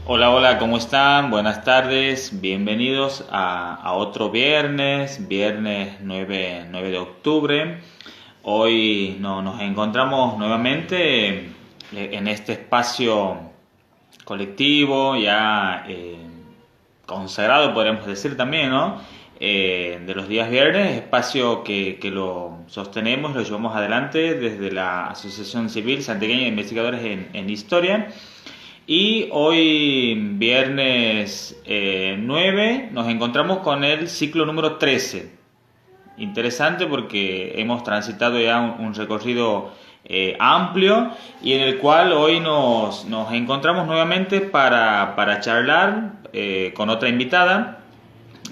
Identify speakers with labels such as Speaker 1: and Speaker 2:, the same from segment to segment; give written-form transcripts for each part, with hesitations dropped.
Speaker 1: Hola, hola, ¿cómo están? Buenas tardes, bienvenidos a otro viernes 9 de octubre. Hoy nos encontramos nuevamente en este espacio colectivo, ya consagrado, podríamos decir también, ¿no? De los días viernes, espacio que lo sostenemos, lo llevamos adelante desde la Asociación Civil Santiagueña de Investigadores en Historia. Y hoy, viernes 9, nos encontramos con el ciclo número 13. Interesante porque hemos transitado ya un recorrido amplio y en el cual hoy nos encontramos nuevamente para charlar con otra invitada.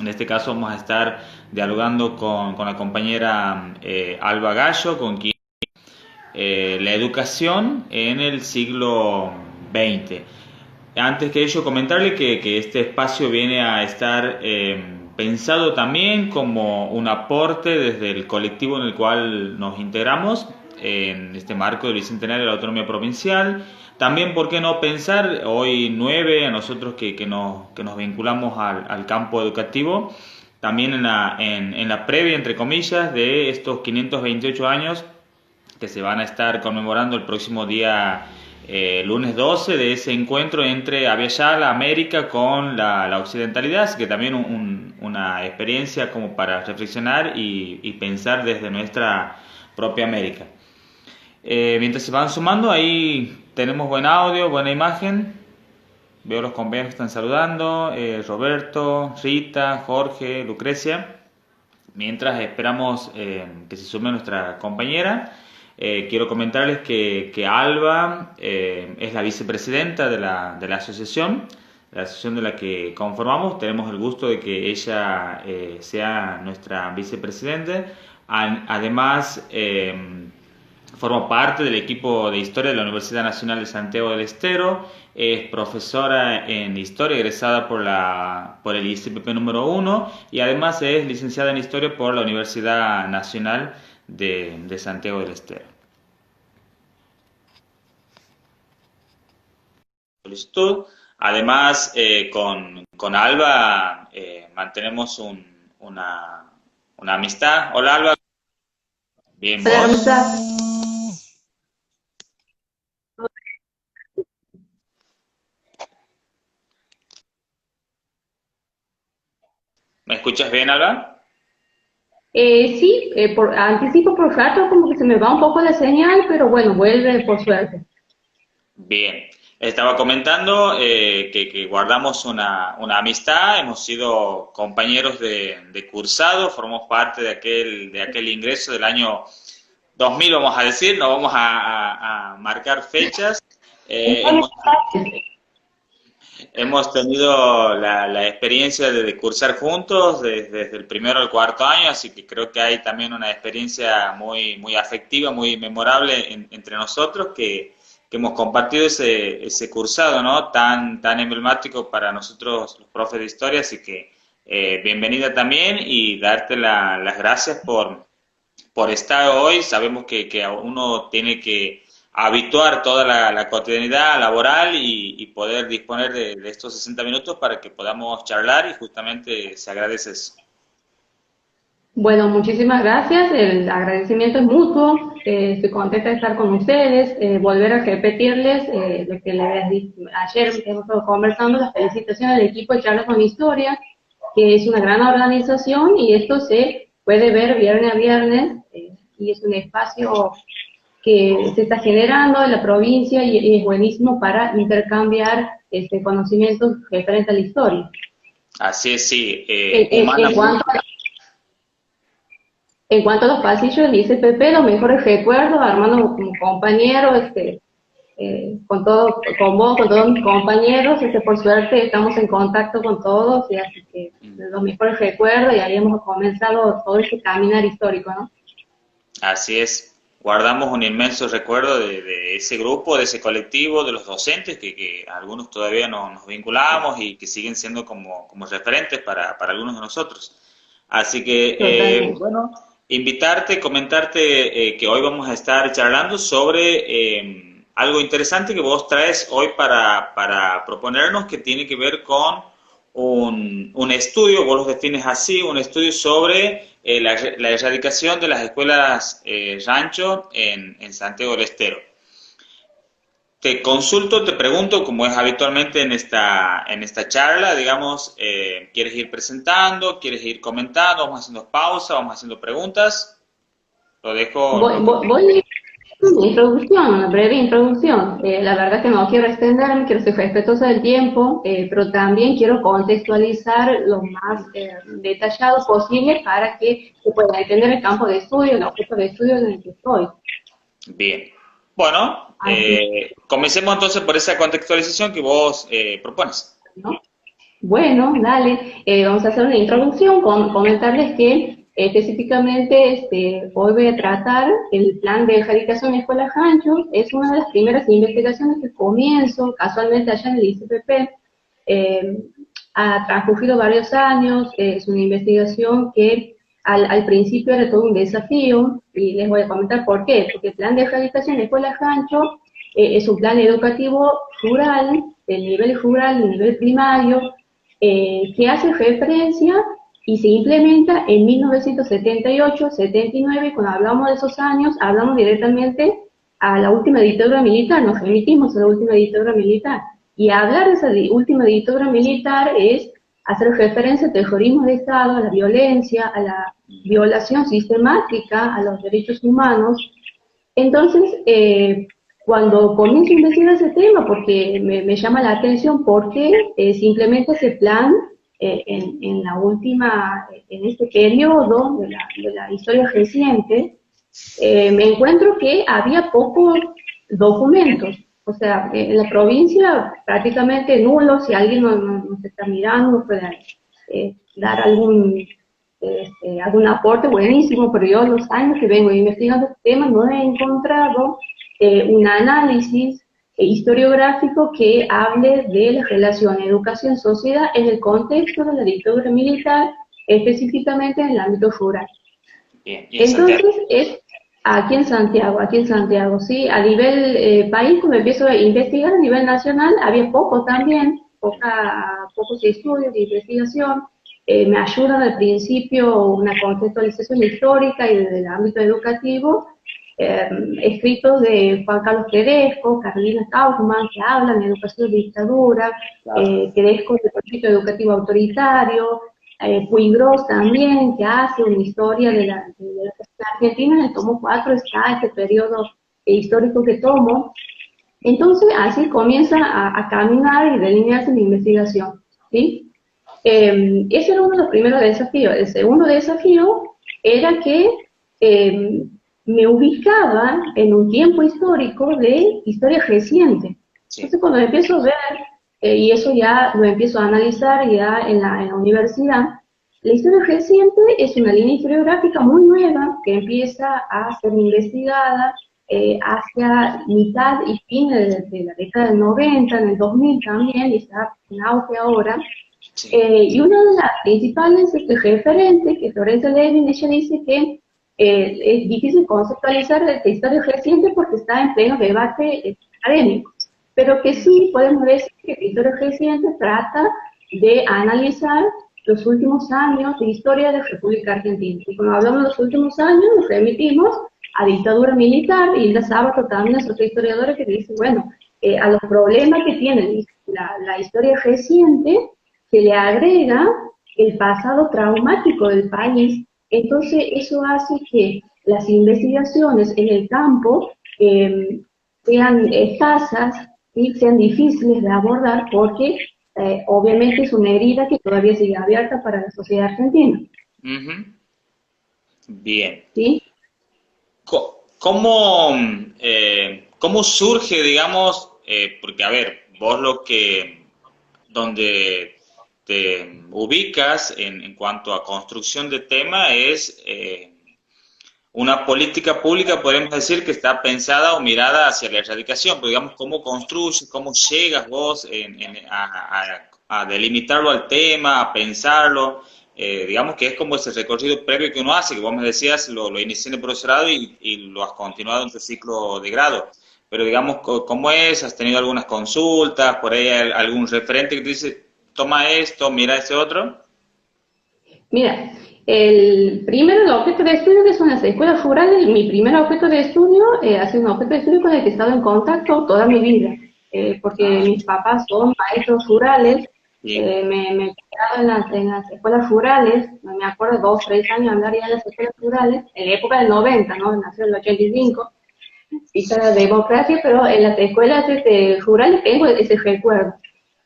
Speaker 1: En este caso vamos a estar dialogando con la compañera Alba Gallo, con quien la educación en el siglo XX. Antes que ello, comentarle que este espacio viene a estar pensado también como un aporte desde el colectivo en el cual nos integramos en este marco del Bicentenario de la Autonomía Provincial. También, ¿por qué no pensar hoy 9, a nosotros que nos vinculamos al campo educativo, también en la previa, entre comillas, de estos 528 años que se van a estar conmemorando el próximo día lunes 12 de ese encuentro entre Aviala América con la occidentalidad, así que también una experiencia como para reflexionar y pensar desde nuestra propia América. Mientras se van sumando, ahí tenemos buen audio, buena imagen. Veo los compañeros que están saludando, Roberto, Rita, Jorge, Lucrecia. Mientras esperamos que se sume nuestra compañera, quiero comentarles que Alba es la vicepresidenta de la asociación de la que conformamos. Tenemos el gusto de que ella sea nuestra vicepresidente. Además, forma parte del equipo de Historia de la Universidad Nacional de Santiago del Estero. Es profesora en Historia, egresada por el ICPP número 1 y además es licenciada en Historia por la Universidad Nacional de Santiago del Estero. Solicitud. Además, con Alba mantenemos una amistad. Hola Alba, bien
Speaker 2: Hola, ¿cómo
Speaker 1: vos.
Speaker 2: estás?
Speaker 1: ¿Me escuchas bien, Alba?
Speaker 2: Sí, anticipo por rato como que se me va un poco la señal, pero bueno, vuelve por suerte.
Speaker 1: Bien, estaba comentando que guardamos una amistad, hemos sido compañeros de cursado, formamos parte de aquel ingreso del año 2000, vamos a decir, no vamos a marcar fechas. Eh, hemos, hemos tenido la experiencia de cursar juntos desde el primero al cuarto año, así que creo que hay también una experiencia muy afectiva, muy memorable entre nosotros que hemos compartido ese cursado, ¿no? Tan emblemático para nosotros los profes de historia, así que bienvenida también y darte las gracias por estar hoy. Sabemos que uno tiene que habituar toda la cotidianidad laboral y poder disponer de estos 60 minutos para que podamos charlar y justamente se agradece eso.
Speaker 2: Bueno, muchísimas gracias, el agradecimiento es mutuo, estoy contenta de estar con ustedes, volver a repetirles lo que les dije ayer, hemos estado conversando, las felicitaciones al equipo de Charlas con Historia, que es una gran organización y esto se puede ver viernes a viernes y es un espacio que se está generando en la provincia y es buenísimo para intercambiar conocimientos referentes a la historia.
Speaker 1: Así es, sí,
Speaker 2: En
Speaker 1: humanamente.
Speaker 2: cuanto a los pasillos del ICPP, los mejores recuerdos, Armando como compañero, con vos, con todos mis compañeros, por suerte estamos en contacto con todos, y así que los mejores recuerdos, y ahí hemos comenzado todo ese caminar histórico, ¿no?
Speaker 1: Así es, guardamos un inmenso recuerdo de ese grupo, de ese colectivo, de los docentes, que algunos todavía nos vinculamos y que siguen siendo como referentes para algunos de nosotros. Así que,
Speaker 2: Totalmente.
Speaker 1: bueno, invitarte, comentarte que hoy vamos a estar charlando sobre algo interesante que vos traes hoy para proponernos que tiene que ver con un estudio, vos lo defines así, un estudio sobre la erradicación de las escuelas rancho en Santiago del Estero. Te consulto, te pregunto, como es habitualmente en esta charla, digamos, ¿quieres ir presentando, quieres ir comentando, vamos haciendo pausa, vamos haciendo preguntas? Lo dejo.
Speaker 2: Voy una introducción, una breve introducción. La verdad que no quiero extenderme, quiero ser respetuosa del tiempo, pero también quiero contextualizar lo más detallado posible para que se pueda entender el campo de estudio, el objeto de estudio en el que estoy.
Speaker 1: Bien. Bueno, comencemos entonces por esa contextualización que vos propones.
Speaker 2: ¿No? Bueno, dale, vamos a hacer una introducción, comentarles que específicamente hoy voy a tratar el plan de erradicación de escuelas ranchos. Es una de las primeras investigaciones que comienzo casualmente allá en el ICPP. Ha transcurrido varios años, es una investigación que al principio era todo un desafío, y les voy a comentar por qué. Porque el plan de erradicación de escuelas ranchos es un plan educativo rural, del nivel primario, que hace referencia y se implementa en 1978, 79, y cuando hablamos de esos años, hablamos directamente a la última dictadura militar, nos remitimos a la última dictadura militar. Y hablar de esa última dictadura militar es hacer referencia al terrorismo de Estado, a la violencia, a la violación sistemática a los derechos humanos. Entonces, cuando comienzo a investigar ese tema, porque me llama la atención porque simplemente ese plan en la última, en este periodo de la historia reciente, me encuentro que había pocos documentos. O sea, en la provincia prácticamente nulo. Si alguien nos está mirando, puede dar algún aporte buenísimo, pero yo los años que vengo investigando este tema no he encontrado un análisis historiográfico que hable de la relación educación-sociedad en el contexto de la dictadura militar, específicamente en el ámbito rural.
Speaker 1: Bien,
Speaker 2: Entonces, es aquí en Santiago, sí, a nivel país, cuando empiezo a investigar a nivel nacional, había pocos estudios de investigación. Me ayudan al principio una contextualización histórica y desde el ámbito educativo, escritos de Juan Carlos Tedesco, Carolina Kaufmann, que hablan de educación de dictadura, Tedesco de proyecto educativo autoritario, Puigros también, que hace una historia de la Argentina. En el tomo 4 está este periodo histórico que tomo. Entonces, así comienza a caminar y delinearse mi investigación, ¿sí? Ese era uno de los primeros desafíos. El segundo desafío era que me ubicaba en un tiempo histórico de historia reciente. Sí. Entonces, cuando empiezo a ver, y eso ya lo empiezo a analizar ya en la universidad, la historia reciente es una línea historiográfica muy nueva que empieza a ser investigada hacia mitad y fin de la década del 90, en el 2000 también, y está en auge ahora. Sí. Y una de las principales referentes, que Florencia Levin, ella dice que es difícil conceptualizar la historia reciente porque está en pleno debate académico, pero que sí podemos decir que la historia reciente trata de analizar los últimos años de historia de la República Argentina. Y cuando hablamos de los últimos años, nos remitimos a dictadura militar, y Hilda Sábato también es otra historiadora que dice, bueno, a los problemas que tiene la historia reciente se le agrega el pasado traumático del país. Entonces eso hace que las investigaciones en el campo sean escasas y sean difíciles de abordar porque obviamente es una herida que todavía sigue abierta para la sociedad argentina.
Speaker 1: Bien.
Speaker 2: ¿Sí?
Speaker 1: ¿Cómo surge, digamos, porque a ver, vos donde te ubicas en cuanto a construcción de tema es una política pública, podemos decir, que está pensada o mirada hacia la erradicación, pero digamos, ¿cómo construyes, cómo llegas vos a delimitarlo al tema, a pensarlo? Digamos que es como ese recorrido previo que uno hace, que vos me decías, lo inicié en el profesorado y lo has continuado en tu ciclo de grado. pero digamos, ¿cómo es? ¿Has tenido algunas consultas? ¿Por ahí algún referente que te dice, toma esto, mira ese otro?
Speaker 2: Mira, el objeto de estudio que son las escuelas rurales, mi primer objeto de estudio ha sido un objeto de estudio con el que he estado en contacto toda mi vida, porque
Speaker 1: Ah,
Speaker 2: mis papás son maestros rurales,
Speaker 1: sí,
Speaker 2: me he quedado en las escuelas rurales, me acuerdo 2, 3 años andar ya en las escuelas rurales, en la época del 90, ¿no? Nació en el 85, pista la democracia, pero en las escuelas rurales tengo ese recuerdo.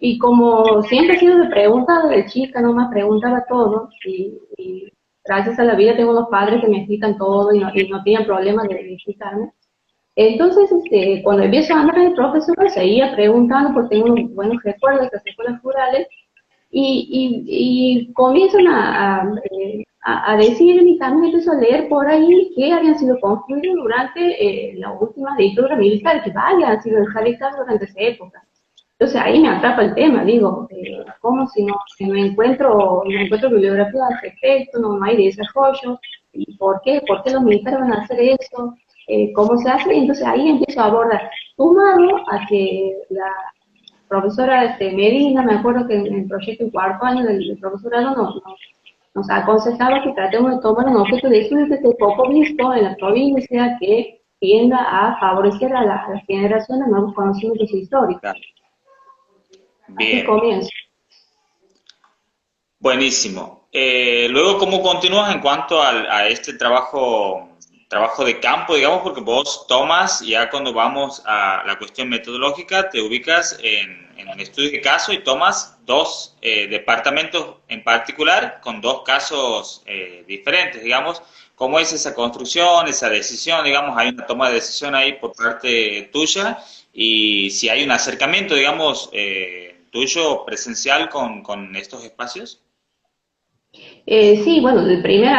Speaker 2: Y como siempre he sido de pregunta de chica, no me preguntaba todo, y gracias a la vida tengo unos padres que me explican todo y no tenían problema de explicarme. Entonces, cuando empiezo a andar en el profesor, seguía preguntando porque tengo unos buenos recuerdos de las escuelas rurales y comienzan a decirme y también empiezo a leer por ahí que habían sido construidos durante la última dictadura militar, que varias han sido erradicadas durante esa época. Entonces ahí me atrapa el tema, digo, ¿cómo si no encuentro bibliografía al respecto, no hay desarrollo? ¿Y por qué? ¿Por qué los militares van a hacer eso? ¿Cómo se hace? Y entonces ahí empiezo a abordar, sumado a que la profesora Medina, me acuerdo que en el proyecto en cuarto año del profesorado nos aconsejaba que tratemos de tomar un objeto de estudio que esté poco visto en la provincia, que tienda a favorecer a las generaciones nuevos conocimientos históricos.
Speaker 1: claro.
Speaker 2: Así
Speaker 1: Bien.
Speaker 2: comienzo.
Speaker 1: Buenísimo. Luego, ¿cómo continúas en cuanto a este trabajo de campo, digamos? Porque vos tomas, ya cuando vamos a la cuestión metodológica, te ubicas en un estudio de caso y tomas dos departamentos en particular con dos casos diferentes, digamos. ¿Cómo es esa construcción, esa decisión? Digamos, hay una toma de decisión ahí por parte tuya y si hay un acercamiento, digamos, tuyo presencial con estos espacios.
Speaker 2: Sí, bueno, el primer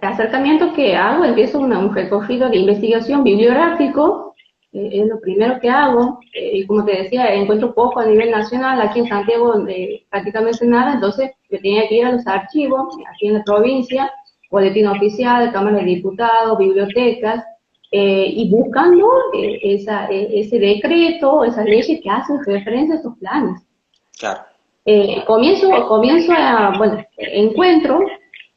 Speaker 2: acercamiento que hago, empiezo un recorrido de investigación bibliográfico, es lo primero que hago, y como te decía, encuentro poco a nivel nacional, aquí en Santiago prácticamente nada, entonces yo tenía que ir a los archivos, aquí en la provincia, boletín oficial, Cámara de Diputados, bibliotecas, y buscando ese decreto, esas leyes que hacen referencia a estos planes.
Speaker 1: Claro.
Speaker 2: Bueno,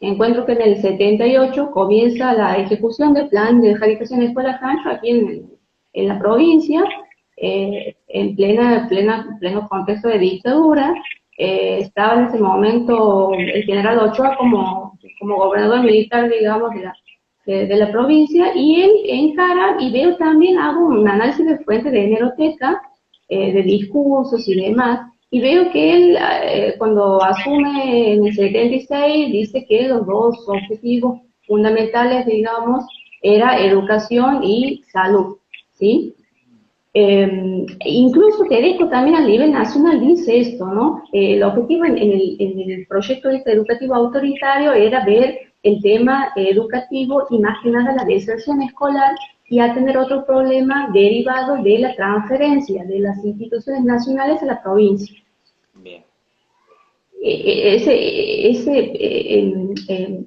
Speaker 2: encuentro que en el 78 comienza la ejecución del plan de erradicación de escuelas rancho aquí en la provincia, en pleno contexto de dictadura. Estaba en ese momento el general Ochoa como gobernador militar, digamos, de la provincia, y él encara, y veo también, hago un análisis de fuentes de hemeroteca, de discursos y demás, y veo que él, cuando asume en el 76, dice que los dos objetivos fundamentales, digamos, era educación y salud, ¿sí? Incluso Tedeco también a nivel nacional dice esto, ¿no? El objetivo en el proyecto este educativo autoritario era ver el tema educativo y más que nada la deserción escolar y atender otro problema derivado de la transferencia de las instituciones nacionales a la provincia.
Speaker 1: Bien,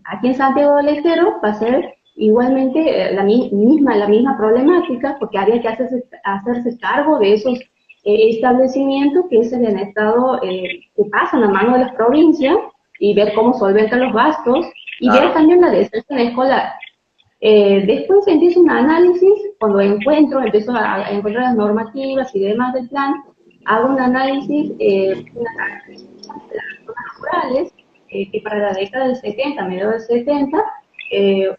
Speaker 2: Aquí en Santiago del Estero va a ser igualmente la misma problemática, porque había que hacerse cargo de esos establecimientos que se habían estado, que pasan a mano de las provincias y ver cómo solventan los gastos y ver
Speaker 1: claro.
Speaker 2: también la deserción escolar. Después empiezo un análisis, cuando empiezo a encontrar las normativas y demás del plan, hago un análisis, una caracterización de las zonas rurales, que para la década del 70, mediados del 70,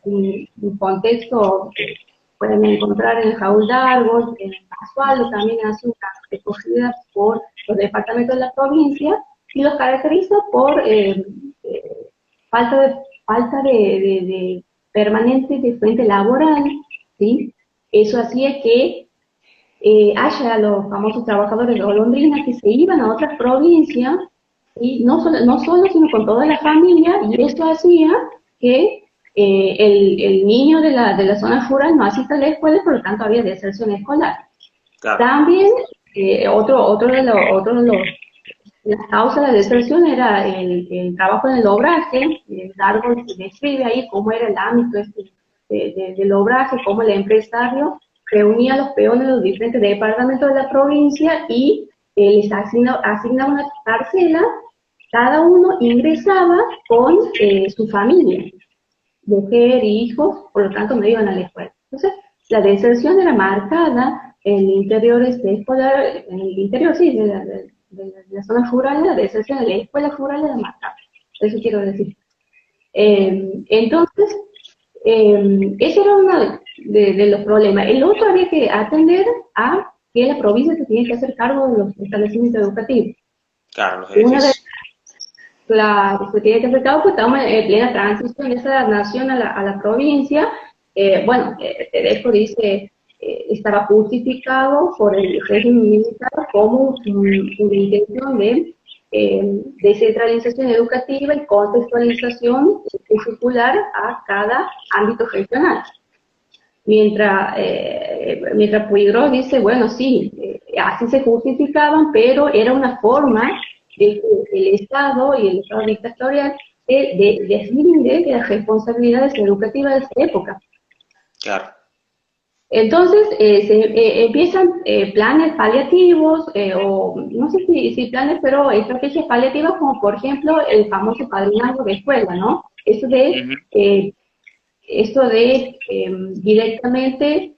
Speaker 2: un contexto que pueden encontrar en el Jaúl Dargos, en el Pasualdo, también hace una recogida por los departamentos de la provincia y los caracteriza por falta de, falta de permanente de fuente laboral, ¿sí? Eso hacía que haya los famosos trabajadores de golondrina que se iban a otras provincias, y no solo, sino con toda la familia, y esto hacía que el niño de la zona rural no asista a la escuela, por lo tanto había deserción escolar.
Speaker 1: Claro,
Speaker 2: También, otro de los las causas de la deserción era el trabajo en el obraje. Darwin describe ahí cómo era el ámbito del obraje, cómo el empresario reunía a los peones de los diferentes departamentos de la provincia y les asignaba una parcela, cada uno ingresaba con su familia, mujer, hijos, por lo tanto no iban a la escuela. Entonces, la deserción era marcada en el interior escolar, en el interior, sí, de la zona rural, la deserción de la escuela rural era marcada. Eso quiero decir. Entonces, ese era uno de los problemas. El otro había que atender a que la provincia se tiene que hacer cargo de los establecimientos educativos.
Speaker 1: Claro, los
Speaker 2: Una de
Speaker 1: edificios.
Speaker 2: las que tiene que hacer cargo, pues estamos en plena transición de esa nación a la provincia. Bueno, Tedesco dice, estaba justificado por el régimen militar como una intención de descentralización educativa y contextualización curricular a cada ámbito regional. Mientras Puigdrós dice, bueno, sí, así se justificaban, pero era una forma de que el Estado y el Estado dictatorial deslinde de las responsabilidades educativas de esa época.
Speaker 1: Claro.
Speaker 2: Entonces, empiezan planes paliativos, o no sé si planes, pero estrategias paliativas, como por ejemplo el famoso padrinazgo de escuela, ¿no? Esto de directamente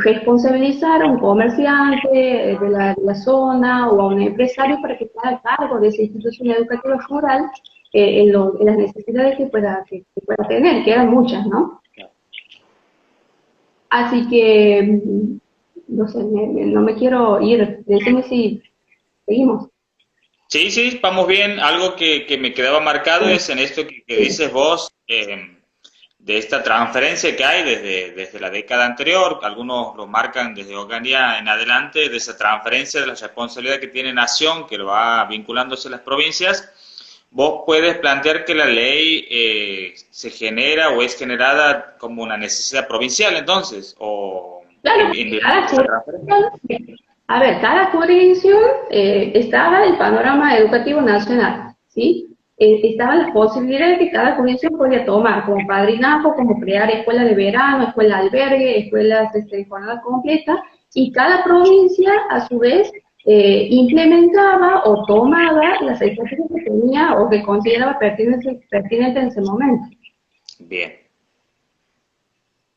Speaker 2: responsabilizar a un comerciante de la zona o a un empresario para que se haga cargo de esa institución educativa rural en las necesidades que pueda tener, que eran muchas, ¿no? Así que, no sé, no me quiero ir. Decime si seguimos.
Speaker 1: Sí, sí, vamos bien. Algo que me quedaba marcado
Speaker 2: Sí,
Speaker 1: es en esto que
Speaker 2: sí.
Speaker 1: dices vos, de esta transferencia que hay desde la década anterior, algunos lo marcan desde Ocaña en adelante, de esa transferencia de la responsabilidad que tiene Nación, que lo va vinculándose a las provincias. Vos puedes plantear que la ley se genera o es generada como una necesidad provincial, entonces, o
Speaker 2: Claro,
Speaker 1: en
Speaker 2: cada
Speaker 1: esa transferencia.
Speaker 2: jurisdicción, a ver, cada jurisdicción estaba el panorama educativo nacional, ¿sí? Estaban las posibilidades que cada jurisdicción podía tomar, como padrinazgo, como crear escuelas de verano, escuela albergue, escuelas de jornada completa, y cada provincia, a su vez, implementaba o tomaba las estrategias que tenía o que consideraba pertinente en ese momento.
Speaker 1: Bien.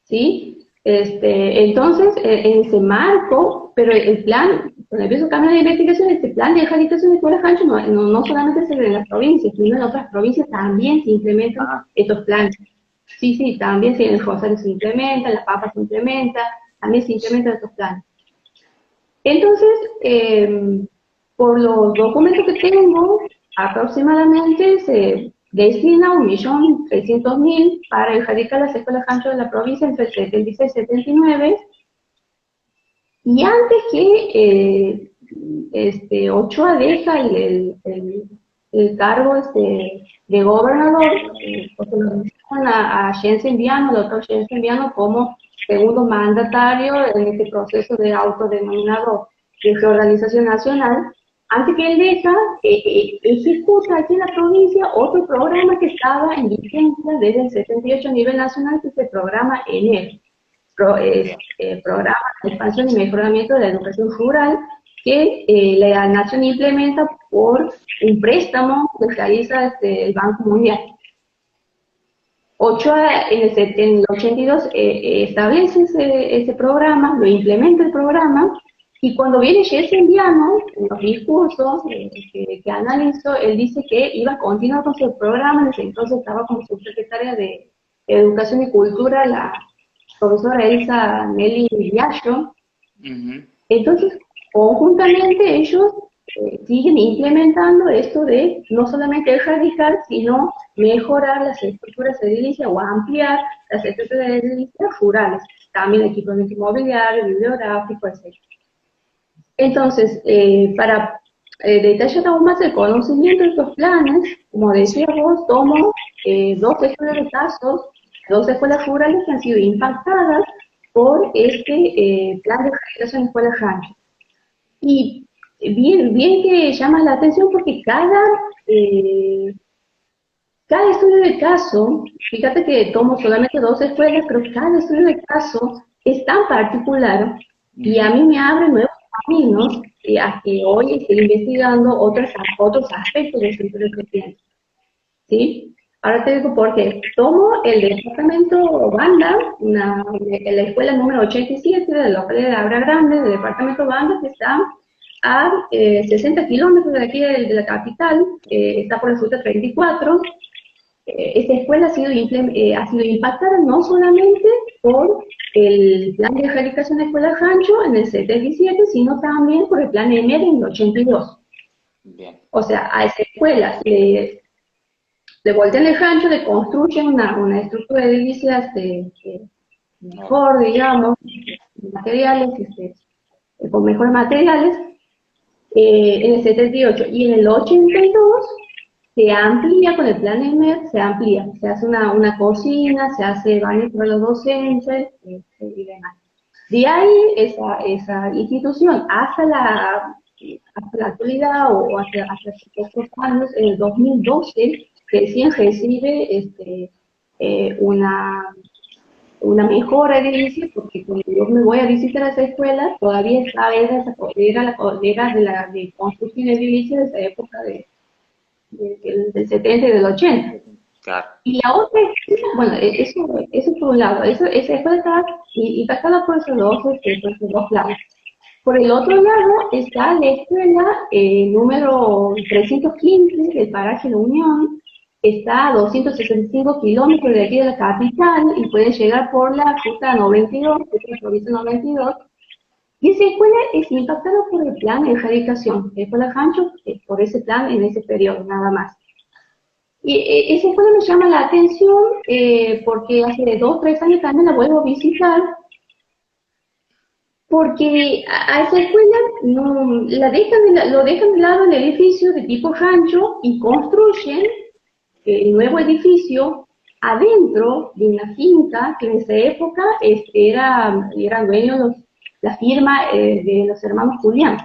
Speaker 2: ¿Sí? Entonces, en ese marco, pero el plan, cuando empiezo a cambiar de investigación, este plan de erradicación de escuelas ancho no solamente se ve en las provincias, sino en otras provincias también se implementan
Speaker 1: Ah,
Speaker 2: estos planes. Sí, sí, también en el Rosario se implementa, en La Papa se implementa, también se implementan estos planes. Entonces, por los documentos que tengo, aproximadamente se destina 1.300.000 para erradicar las escuelas ancho de la provincia entre el 76 y 79, y antes que Ochoa deja el cargo de gobernador, porque lo mencionan a Jensen Viano, el doctor Jensen Viano, como segundo mandatario en este proceso de autodenominado de reorganización nacional. Antes que él deja, ejecuta aquí en la provincia otro programa que estaba en vigencia desde el 78 a nivel nacional, que es el programa ENER,
Speaker 1: bien.
Speaker 2: programa de expansión y mejoramiento de la educación rural, que la Nación implementa por un préstamo que realiza el Banco Mundial. Ochoa en el 82 establece ese programa, lo implementa el programa, y cuando viene Jesse Enviano, en los discursos que analizó, él dice que iba a continuar con su programa. En ese entonces estaba como subsecretaria de Educación y Cultura la profesora Elsa Nelly Villaggio.
Speaker 1: Ujú.
Speaker 2: Entonces, conjuntamente ellos siguen implementando esto de no solamente erradicar, sino mejorar las estructuras edilicias o ampliar las estructuras edilicias rurales, también equipamiento inmobiliario, bibliográfico, etc. Entonces, para detallar aún más el conocimiento de estos planes, como decía
Speaker 1: Sí.
Speaker 2: vos, tomo dos estudios de casos, dos escuelas rurales que han sido impactadas por este plan de erradicación de escuelas rancho. Y bien que llama la atención porque cada estudio de caso, fíjate que tomo solamente dos escuelas, pero cada estudio de caso es tan particular y a mí me abre nuevos caminos a que hoy estoy investigando otros aspectos del centro de residencia. ¿Sí? Ahora te digo por qué. Tomo el departamento Banda, la escuela número 87 de la localidad de Abra Grande, del departamento Banda, que está a 60 kilómetros de aquí de la capital, está por la ruta 34. Esta escuela ha sido impactada no solamente por el plan de erradicación de escuelas rancho en el 77, sino también por el plan EMER en el 82.
Speaker 1: Bien.
Speaker 2: O sea, a esa escuela le voltean el rancho, le construyen una estructura de edilicias mejor, digamos, materiales, con mejores materiales, en el 78. Y en el 82 se amplía con el plan EMER, se amplía, se hace una cocina, se hace baño para los docentes, y demás. De ahí, esa institución, hasta la actualidad, o hasta pocos años, en el 2012, recién recibe una mejora de edilicio, porque cuando yo me voy a visitar esa escuela, todavía era la cordillera de construcción de edilicio de esa época del 70 y del 80.
Speaker 1: Claro.
Speaker 2: Y la otra escuela, bueno, eso por un lado, esa escuela está impactada por esos dos lados. Por el otro lado está la escuela número 315 del paraje La Unión, está a 265 kilómetros de aquí de la capital y puede llegar por la ruta 92, que es la provincia 92. Y esa escuela es impactada por el plan de erradicación, la escuela Rancho, por ese plan en ese periodo, nada más. Y esa escuela me llama la atención porque hace 2 o 3 años también la vuelvo a visitar, porque a esa escuela lo dejan de lado el edificio de tipo rancho y construyen el nuevo edificio adentro de una finca que en esa época era dueño la firma de los hermanos Julián.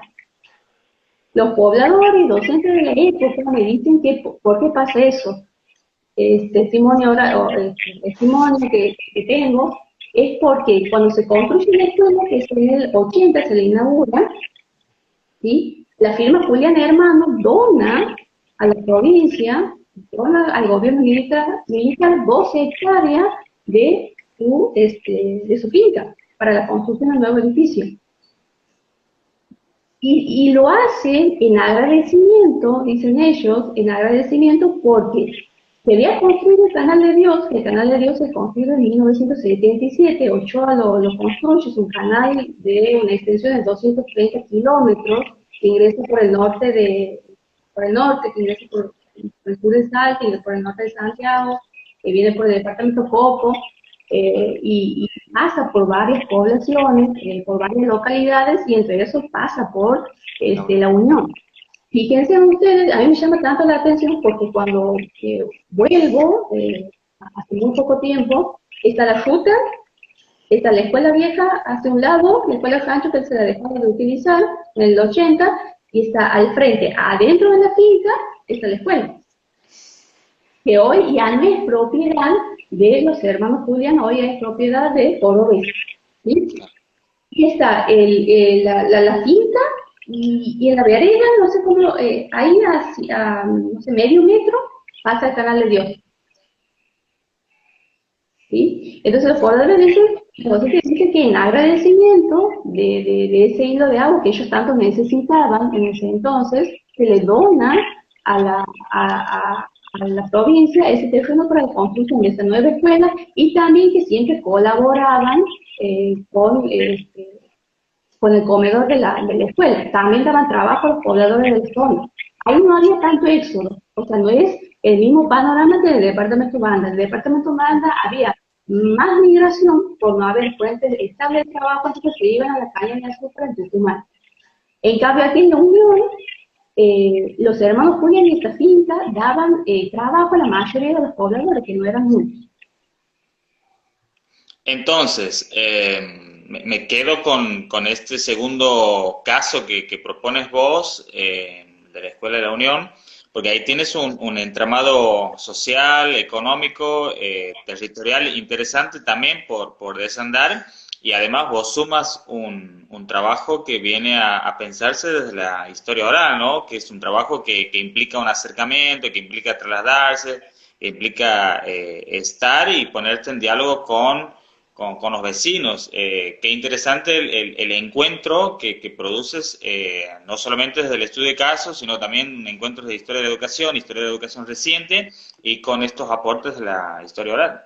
Speaker 2: Los pobladores y docentes de la época me dicen que por qué pasa eso. Testimonio que tengo es porque cuando se construye la escuela, que es en el 80 se le inaugura, ¿sí? La firma Julián Hermano dona a la provincia, dona al gobierno militar 12 hectáreas de su finca para la construcción del nuevo edificio. Y lo hacen en agradecimiento, dicen ellos, en agradecimiento porque se había construido el Canal de Dios, que el Canal de Dios se construyó en 1977, Ochoa lo construye, es un canal de una extensión de 230 kilómetros, que ingresa por el norte, que ingresa por el sur de Salta, y por el norte de Santiago, que viene por el departamento Copo, y pasa por varias poblaciones, por varias localidades, y entre eso pasa por La Unión. Fíjense ustedes, a mí me llama tanto la atención porque cuando vuelvo, hace muy poco tiempo, está la ruta, está la escuela vieja hacia un lado, la escuela Sancho que se la dejaron de utilizar en el 80, y está al frente, adentro de la finca, está la escuela, que hoy ya no es propiedad de los hermanos Julián, hoy es propiedad de Cordobés, ¿sí? Y está la finca, y en la vereda, no sé cómo, ahí hacia, no sé, medio metro, pasa el Canal de Dios. ¿Sí? Entonces los pobladores dicen que en agradecimiento de ese hilo de agua que ellos tanto necesitaban en ese entonces, se le dona a la provincia ese terreno para la construcción de esta nueva escuela, y también que siempre colaboraban con el comedor de la escuela. También daban trabajo a los pobladores del zona. Ahí no había tanto éxodo, o sea, no es el mismo panorama que en el departamento Banda. En el departamento Banda había más migración por no haber fuentes estables de trabajo, entonces se iban a la calle de azúcar en Tucumán. En cambio, aquí en La Unión, los hermanos Julián y esta finca daban trabajo a la mayoría de los pobladores, que no eran muchos.
Speaker 1: Entonces, me quedo con este segundo caso que propones vos, de la Escuela de la Unión, porque ahí tienes un entramado social, económico, territorial interesante también por desandar, y además vos sumas un trabajo que viene a pensarse desde la historia oral, ¿no? Que es un trabajo que implica un acercamiento, que implica trasladarse, que implica estar y ponerte en diálogo con los vecinos. Qué interesante el encuentro que produces, no solamente desde el estudio de casos, sino también encuentros de historia de la educación reciente, y con estos aportes de la historia oral.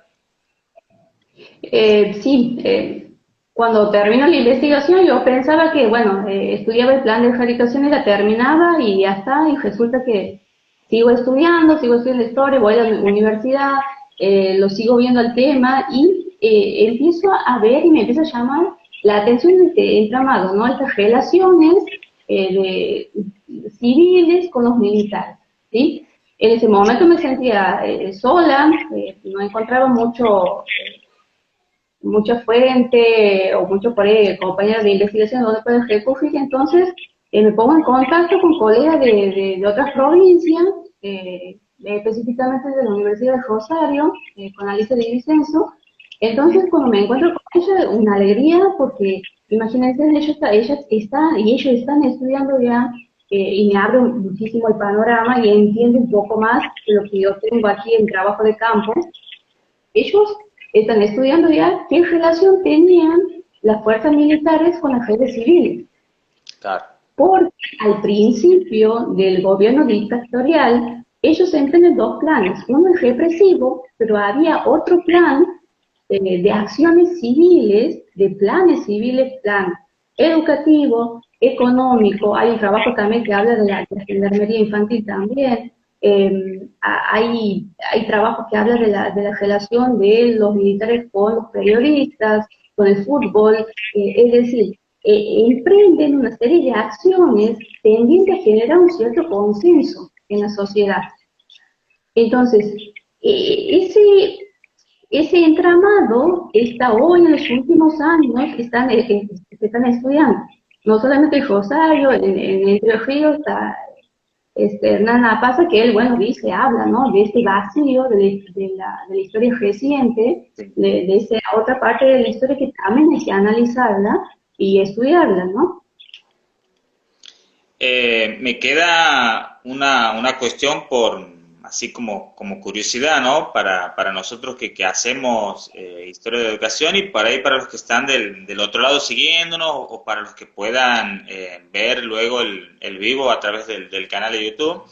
Speaker 2: Sí, cuando terminó la investigación yo pensaba que, bueno, estudiaba el plan de erradicación y la terminaba y ya está, y resulta que sigo estudiando historia, voy a la universidad, lo sigo viendo el tema y empiezo a ver y me empieza a llamar la atención de este entramado, ¿no? Estas relaciones de civiles con los militares, ¿sí? En ese momento me sentía sola, no encontraba mucha fuente o muchos por ahí, compañeros de investigación donde pueden recurrir, entonces me pongo en contacto con colegas de otras provincias, específicamente de la Universidad de Rosario, con Alicia Di Vicenzo. Entonces, cuando me encuentro con ella, una alegría, porque imagínense, ellos están estudiando ya, y me abre muchísimo el panorama y entiende un poco más de lo que yo tengo aquí en trabajo de campo. Ellos están estudiando ya qué relación tenían las fuerzas militares con las redes civiles.
Speaker 1: Claro.
Speaker 2: Porque al principio del gobierno dictatorial, ellos emprenden dos planes. Uno es represivo, pero había otro plan de acciones civiles, de planes civiles, plan educativo, económico. Hay un trabajo también que habla de la gendarmería infantil también. Hay trabajo que habla de la relación de los militares con los periodistas, con el fútbol, es decir, emprenden una serie de acciones tendientes a generar un cierto consenso en la sociedad. Entonces, ese entramado está hoy en los últimos años, se están estudiando. No solamente en Rosario, en Entre Ríos está Hernán pasa que él, bueno, dice, habla, ¿no? De este vacío de la historia reciente,
Speaker 1: Sí.
Speaker 2: de esa otra parte de la historia que también hay que analizarla y estudiarla, ¿no?
Speaker 1: Me queda una cuestión así como curiosidad, ¿no? Para nosotros que hacemos historia de educación, y para ahí para los que están del otro lado siguiéndonos, o para los que puedan ver luego el vivo a través del canal de YouTube.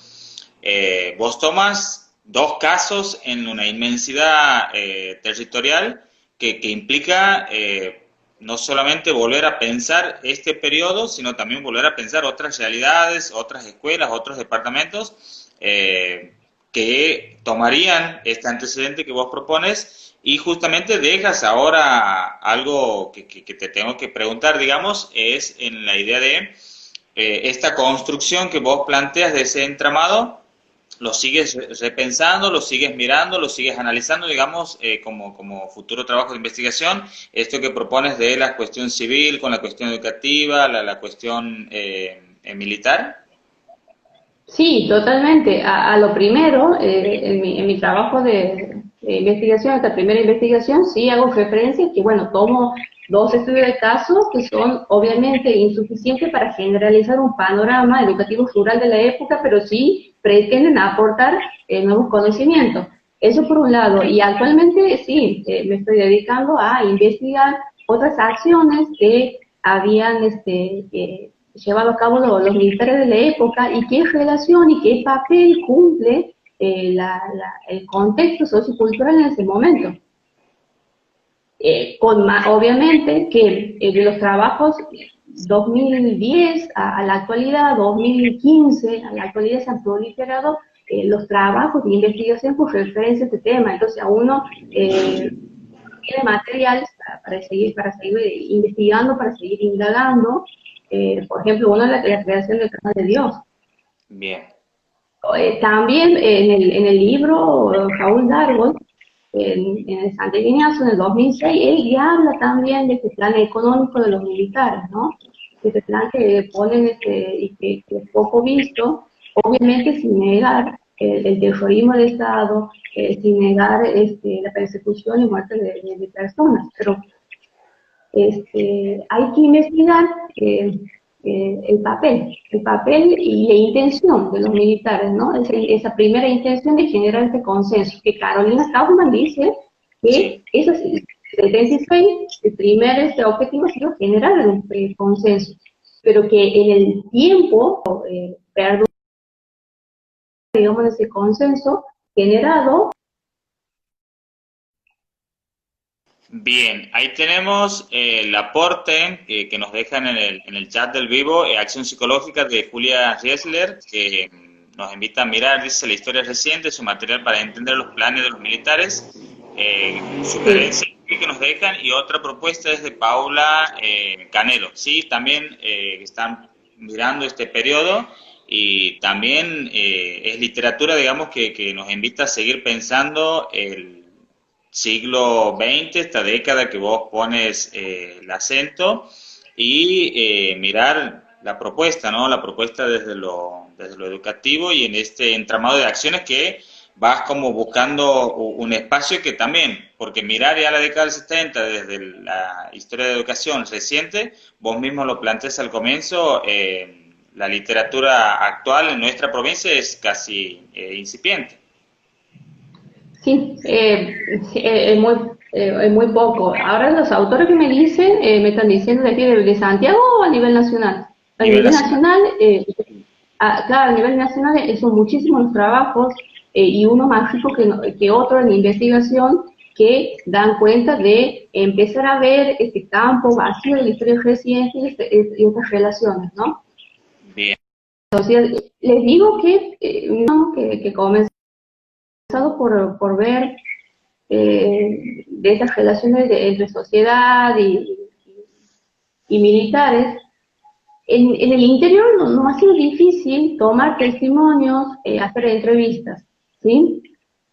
Speaker 1: Vos tomas dos casos en una inmensidad territorial que implica no solamente volver a pensar este periodo, sino también volver a pensar otras realidades, otras escuelas, otros departamentos que tomarían este antecedente que vos propones, y justamente dejas ahora algo que te tengo que preguntar, digamos, es en la idea de esta construcción que vos planteas de ese entramado. ¿Lo sigues repensando, lo sigues mirando, lo sigues analizando, digamos, como futuro trabajo de investigación? Esto que propones de la cuestión civil con la cuestión educativa, la cuestión militar.
Speaker 2: Sí, totalmente. A lo primero, en mi trabajo de investigación, esta primera investigación, sí hago referencia que, bueno, tomo dos estudios de caso que son obviamente insuficientes para generalizar un panorama educativo rural de la época, pero sí pretenden aportar nuevos conocimientos. Eso por un lado. Y actualmente sí, me estoy dedicando a investigar otras acciones que habían llevado a cabo los militares de la época y qué relación y qué papel cumple el contexto sociocultural en ese momento. Obviamente que de los trabajos 2010 a la actualidad, 2015 a la actualidad se han proliferado los trabajos de investigación con referencia a este tema. Entonces a uno tiene materiales para seguir investigando, para seguir indagando. Por ejemplo, uno es la creación del canal de Dios.
Speaker 1: Bien.
Speaker 2: También en el libro Raúl Darwin, en el Santa Ignacio, en el 2006, él ya habla también de este plan económico de los militares, ¿no? Este plan que ponen y que es poco visto, obviamente sin negar el terrorismo de Estado, sin negar la persecución y muerte de personas, pero hay que investigar el papel y la intención de los militares, ¿no? Esa primera intención de generar este consenso, que Carolina Kaufmann dice que esos 76, el primer objetivo ha sido generar un consenso, pero que en el tiempo perdura, digamos, ese consenso generado.
Speaker 1: Bien, ahí tenemos el aporte que nos dejan en el chat del vivo, Acción Psicológica de Julia Riesler, que nos invita a mirar, dice, la historia reciente, su material para entender los planes de los militares, sugerencias que nos dejan, y otra propuesta es de Paula Canelo, sí, también están mirando este periodo, y también es literatura, digamos, que nos invita a seguir pensando el siglo XX, esta década que vos pones el acento, y mirar la propuesta, ¿no? La propuesta desde lo educativo y en este entramado de acciones que vas como buscando un espacio que también, porque mirar ya la década del 70 desde la historia de educación reciente, vos mismo lo planteas al comienzo, la literatura actual en nuestra provincia es casi incipiente.
Speaker 2: Sí, es muy poco. Ahora los autores que me dicen, me están diciendo de aquí de Santiago o a nivel nacional. A
Speaker 1: Nivel
Speaker 2: nivel
Speaker 1: nacional.
Speaker 2: nacional, claro, a nivel nacional son muchísimos los trabajos y uno más rico que otro en investigación que dan cuenta de empezar a ver este campo vacío de la historia reciente y estas relaciones, ¿no?
Speaker 1: Bien.
Speaker 2: Entonces, les digo que, no, que comenzado por ver de esas relaciones entre sociedad y militares, en el interior no ha sido difícil tomar testimonios, hacer entrevistas, ¿sí?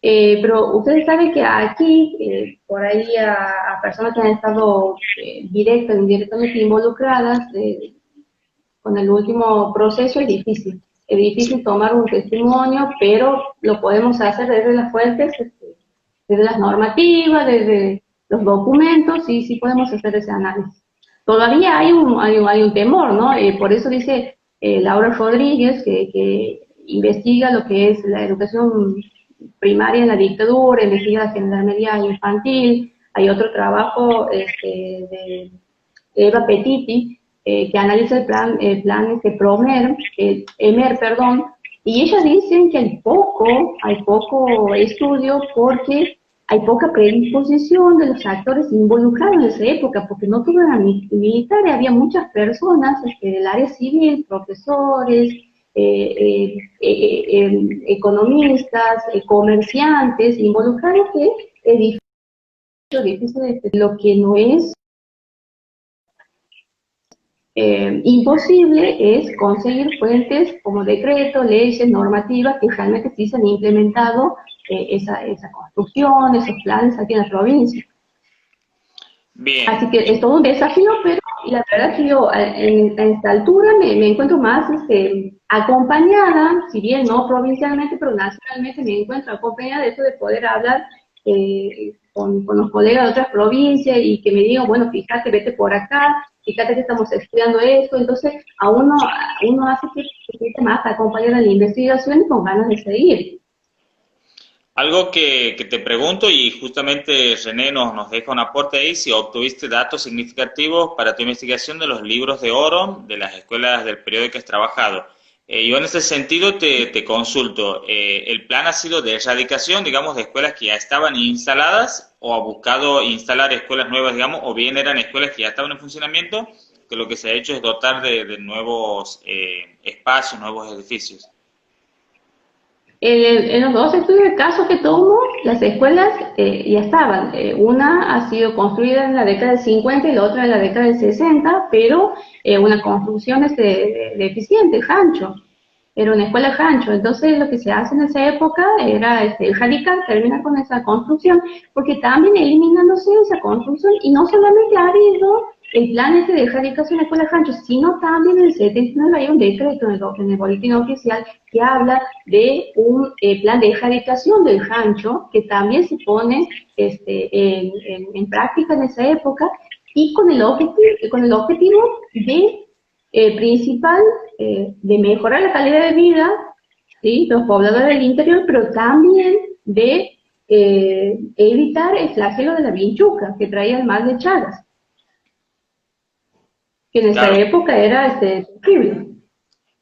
Speaker 2: Pero ustedes saben que aquí, por ahí a personas que han estado directa o indirectamente involucradas con el último proceso es difícil. Es difícil tomar un testimonio, pero lo podemos hacer desde las fuentes, desde las normativas, desde los documentos, y sí podemos hacer ese análisis. Todavía hay un temor, ¿no? Por eso dice Laura Rodríguez que investiga lo que es la educación primaria en la dictadura, investiga la gendarmería infantil. Hay otro trabajo de Eva Petiti, que analiza el plan PROMER, EMER, perdón, y ellas dicen que hay poco estudio porque hay poca predisposición de los actores involucrados en esa época, porque no todo eran militares, había muchas personas del área civil, profesores, economistas, comerciantes involucrados, que es difícil de lo que no es imposible es conseguir fuentes como decretos, leyes, normativas que realmente sí se han implementado esa construcción, esos planes aquí en la provincia.
Speaker 1: Bien.
Speaker 2: Así que es todo un desafío, pero la verdad que yo a esta altura me encuentro más acompañada, si bien no provincialmente, pero nacionalmente me encuentro acompañada de eso de poder hablar con los colegas de otras provincias y que me digan, bueno, fíjate, vete por acá, fíjate que estamos estudiando esto. Entonces a uno hace que se siente más acompañada en la investigación y con ganas de seguir.
Speaker 1: Algo que te pregunto, y justamente René nos deja un aporte ahí, si obtuviste datos significativos para tu investigación de los libros de oro de las escuelas del periodo que has trabajado. Yo en ese sentido te consulto, ¿el plan ha sido de erradicación, digamos, de escuelas que ya estaban instaladas, o ha buscado instalar escuelas nuevas, digamos, o bien eran escuelas que ya estaban en funcionamiento, que lo que se ha hecho es dotar de nuevos espacios, nuevos edificios?
Speaker 2: En los dos estudios de caso que tomo, las escuelas ya estaban. Una ha sido construida en la década del 50 y la otra en la década del 60, pero una construcción deficiente, rancho. Era una escuela rancho. Entonces lo que se hace en esa época era erradicar, terminar con esa construcción, porque también eliminándose esa construcción, y no solamente ha habido el plan de erradicación de escuelas ranchos, sino también en el 79 hay un decreto en el boletín oficial que habla de un plan de erradicación del rancho, que también se pone en práctica en esa época, y con el objetivo de principal de mejorar la calidad de vida, ¿sí?, los pobladores del interior, pero también de evitar el flagelo de la vinchuca que traía el mal de Chagas, que en esa
Speaker 1: Claro,
Speaker 2: época era terrible.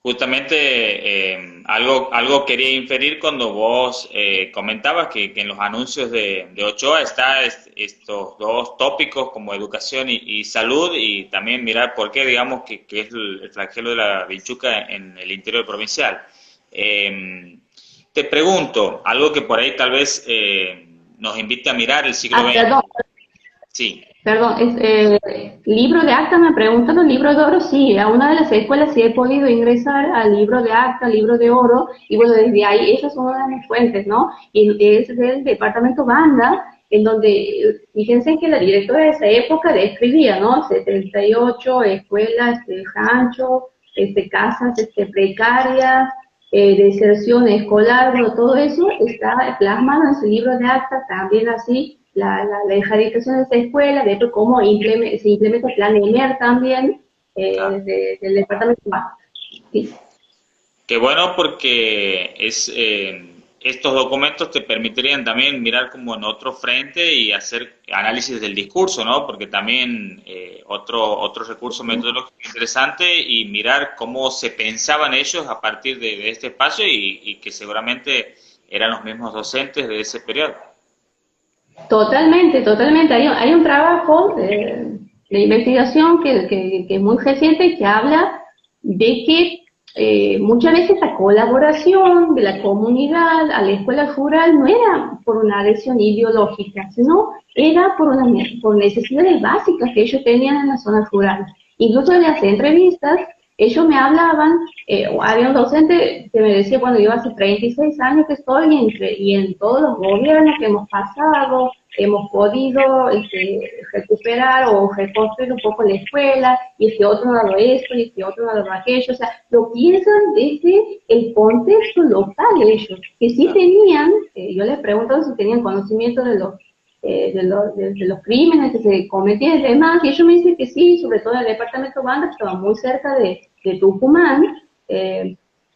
Speaker 1: justamente algo quería inferir cuando vos comentabas que en los anuncios de Ochoa está estos dos tópicos como educación y salud, y también mirar por qué, digamos, que es el flagelo de la vinchuca en el interior provincial. Te pregunto, algo que por ahí tal vez nos invite a mirar el siglo
Speaker 2: Ah, perdón,
Speaker 1: XX. Sí,
Speaker 2: perdón, libro de acta, me preguntan los libros de oro, sí, a una de las escuelas sí he podido ingresar al libro de acta, libro de oro, y bueno, desde ahí, esas son una de mis fuentes, ¿no? Y es del departamento Banda, en donde, fíjense que la directora de esa época describía, ¿no? 78 escuelas, rancho, casas, precarias, deserción escolar, bueno, todo eso está plasmado en su libro de acta, también así, la erradicación de esta escuela, de hecho, cómo se implementa el plan EMER también
Speaker 1: claro.
Speaker 2: del departamento más. Sí,
Speaker 1: Qué bueno, porque estos documentos te permitirían también mirar como en otro frente y hacer análisis del discurso, ¿no? Porque también otro recurso metodológico interesante, y mirar cómo se pensaban ellos a partir de este espacio, y que seguramente eran los mismos docentes de ese periodo.
Speaker 2: totalmente, totalmente. Hay un trabajo de investigación que es muy reciente que habla de que muchas veces la colaboración de la comunidad a la escuela rural no era por una adhesión ideológica, sino era por necesidades básicas que ellos tenían en la zona rural. Incluso en las entrevistas, ellos me hablaban, había un docente que me decía, bueno, yo hace 36 años que estoy y en todos los gobiernos que hemos pasado, hemos podido recuperar o reconstruir un poco la escuela, y este otro no ha dado esto, y este otro no ha dado aquello, o sea, lo piensan desde el contexto local ellos, que sí
Speaker 1: Claro.
Speaker 2: tenían, yo les pregunto si tenían conocimiento de los crímenes que se cometían y demás, y ellos me dicen que sí, sobre todo en el departamento Banda, que estaba muy cerca de Tucumán,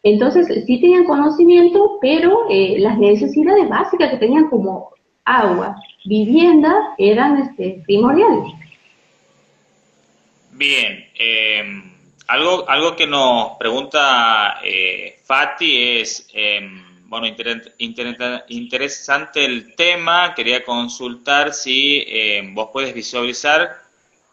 Speaker 2: entonces sí tenían conocimiento, pero las necesidades básicas que tenían como agua, vivienda, eran primordiales.
Speaker 1: Bien, algo que nos pregunta Fati es, bueno, interesante el tema. Quería consultar si vos puedes visualizar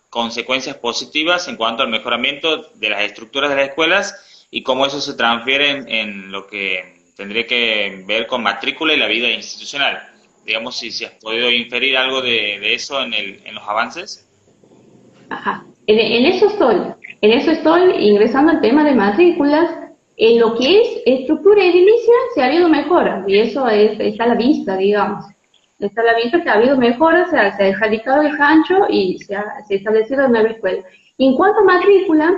Speaker 1: consecuencias positivas en cuanto al mejoramiento de las estructuras de las escuelas, y cómo eso se transfiere en lo que tendría que ver con matrícula y la vida institucional. Digamos, si has podido inferir algo de eso en los avances.
Speaker 2: Ajá. En eso estoy ingresando al tema de matrículas. En lo que es estructura edilicia se ha habido mejoras, y eso está a la vista, digamos. Está a la vista que ha habido mejoras, se ha erradicado el rancho y se ha establecido nueva escuela. Y en cuanto a matrícula,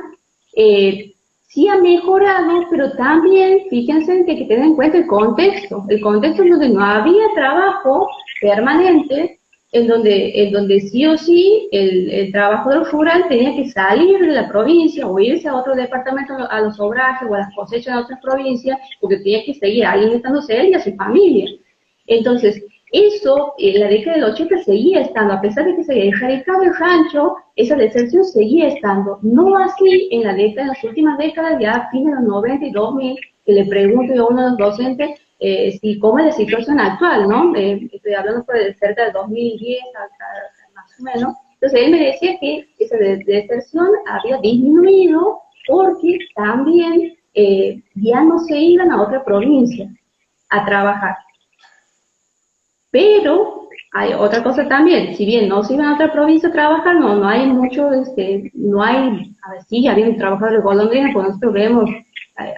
Speaker 2: sí ha mejorado, pero también fíjense que hay que tener en cuenta el contexto en donde no había trabajo permanente, en donde sí o sí el trabajador rural tenía que salir de la provincia o irse a otro departamento a los obrajes o a las cosechas en otras provincias, porque tenía que seguir alimentándose él y a su familia. Entonces, eso en la década del 80 seguía estando, a pesar de que se había erradicado el rancho, esa deserción seguía estando. No así en las últimas décadas, ya a fines de los 90 y 2000, que le pregunto yo a uno de los docentes si cómo es la situación actual, ¿no? Estoy hablando de cerca del 2010, más o menos. Entonces él me decía que esa deserción había disminuido porque también ya no se iban a otra provincia a trabajar. Pero hay otra cosa también, si bien no se iban a otra provincia a trabajar, no hay mucho, no hay, a ver, sí, ya vienen trabajadores golondrinas, pues nosotros vemos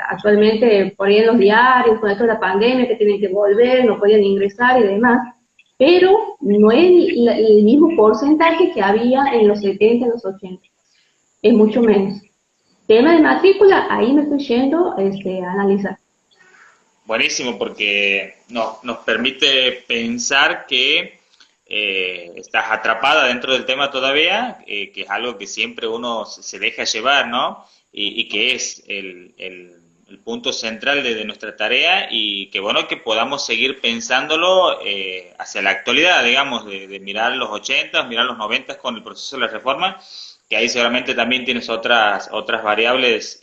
Speaker 2: actualmente por ahí en los diarios, con esto de la pandemia, que tienen que volver, no podían ingresar y demás, pero no es el mismo porcentaje que había en los 70, en los 80, es mucho menos. Tema de matrícula, ahí me estoy yendo a analizar.
Speaker 1: Buenísimo, porque nos permite pensar que estás atrapada dentro del tema todavía, que es algo que siempre uno se deja llevar, ¿no? Y que es el punto central de nuestra tarea y que bueno que podamos seguir pensándolo hacia la actualidad, digamos, de mirar los 80, mirar los 90 con el proceso de la reforma, que ahí seguramente también tienes otras variables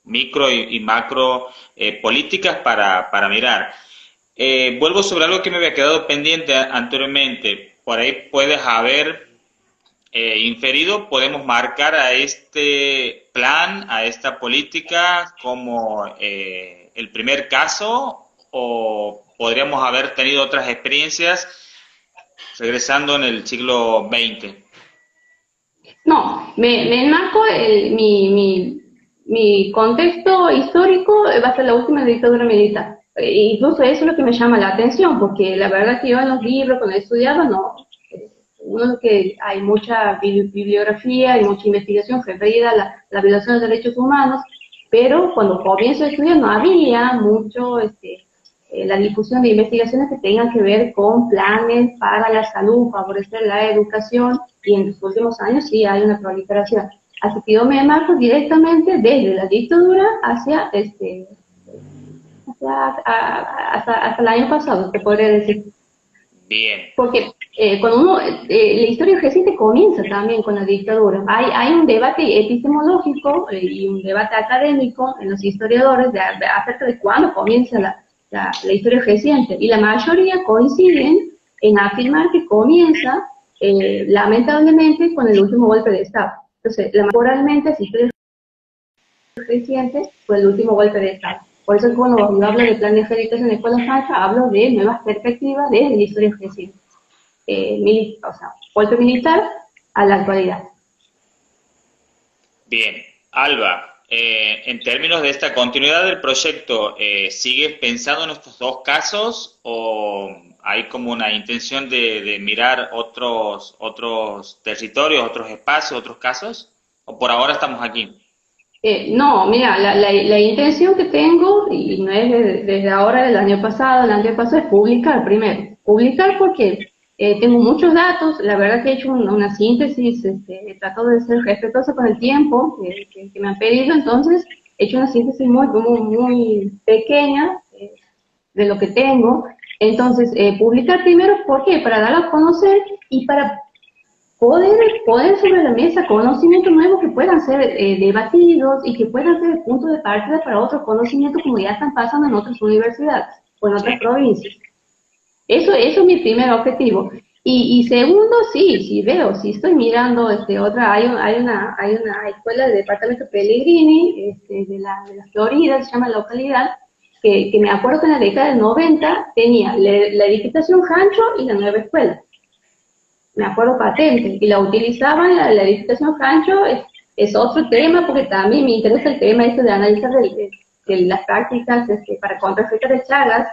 Speaker 1: micro y macro políticas para mirar. Vuelvo sobre algo que me había quedado pendiente anteriormente. Por ahí puedes haber inferido, podemos marcar a este plan, a esta política como el primer caso, o podríamos haber tenido otras experiencias regresando en el siglo XX.
Speaker 2: No, me enmarco mi contexto histórico va a ser la última dictadura militar. Incluso eso es lo que me llama la atención, porque la verdad que yo en los libros, cuando estudiaba, no, uno que hay mucha bibliografía y mucha investigación referida a la violación de derechos humanos, pero cuando comienzo a estudiar no había mucho la difusión de investigaciones que tengan que ver con planes para la salud, favorecer la educación, y en los últimos años sí hay una proliferación. Así que yo me marco directamente desde la dictadura hasta el año pasado, te podría decir.
Speaker 1: Bien.
Speaker 2: Porque cuando uno, la historia reciente comienza también con la dictadura. Hay un debate epistemológico y un debate académico en los historiadores acerca de cuándo comienza la historia reciente. Y la mayoría coinciden en afirmar que comienza, lamentablemente, con el último golpe de Estado. Entonces, moralmente, la historia reciente fue el último golpe de Estado. Por eso cuando yo hablo de plan de erradicación de escuelas franca, hablo de nuevas perspectivas desde la historia reciente. O sea, golpe militar a la actualidad.
Speaker 1: Bien, Alba, en términos de esta continuidad del proyecto, ¿sigues pensando en estos dos casos o hay como una intención de mirar otros territorios, otros espacios, otros casos? ¿O por ahora estamos aquí?
Speaker 2: No, mira, la intención que tengo, y no es desde ahora, del año pasado, el año pasado, es publicar primero. Publicar porque tengo muchos datos, la verdad que he hecho una síntesis, he tratado de ser respetuosa con el tiempo que me han pedido, entonces he hecho una síntesis muy pequeña de lo que tengo. Entonces, publicar primero, ¿por qué? Para darlo a conocer y para poner sobre la mesa conocimientos nuevos que puedan ser debatidos y que puedan ser el punto de partida para otros conocimientos como ya están pasando en otras universidades o en otras provincias. Eso es mi primer objetivo. Y segundo, sí veo, si estoy mirando hay una escuela del departamento Pellegrini, de la Florida, se llama la localidad, que me acuerdo que en la década del 90 tenía la edificación Rancho y la nueva escuela. Me acuerdo patente, y la utilizaban, la edificación Rancho es otro tema, porque también me interesa el tema de analizar de las prácticas para contrarrestar de Chagas,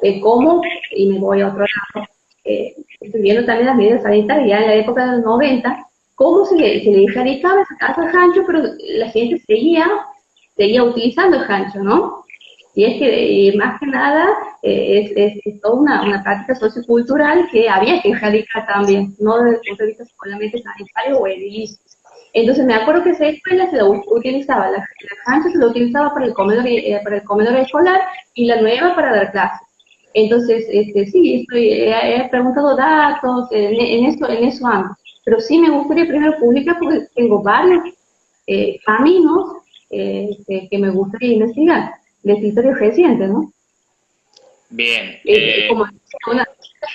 Speaker 2: de cómo, y me voy a otro lado, estoy viendo también las medidas sanitarias ya en la época de los 90, cómo se le erradicaba esa casa Rancho, pero la gente seguía utilizando el Rancho, ¿no? Y es que más que nada es toda una práctica sociocultural que había que erradicar también, no desde el punto de vista solamente sanitario o edilicio. Entonces me acuerdo que esa escuela se la utilizaba, la cancha se la utilizaba para el comedor escolar y la nueva para dar clases. Entonces, sí, he preguntado datos, en eso ando. Pero sí me gustaría primero publicar porque tengo varios caminos que me gustaría investigar de esta historia reciente, ¿no?
Speaker 1: Bien.
Speaker 2: Como una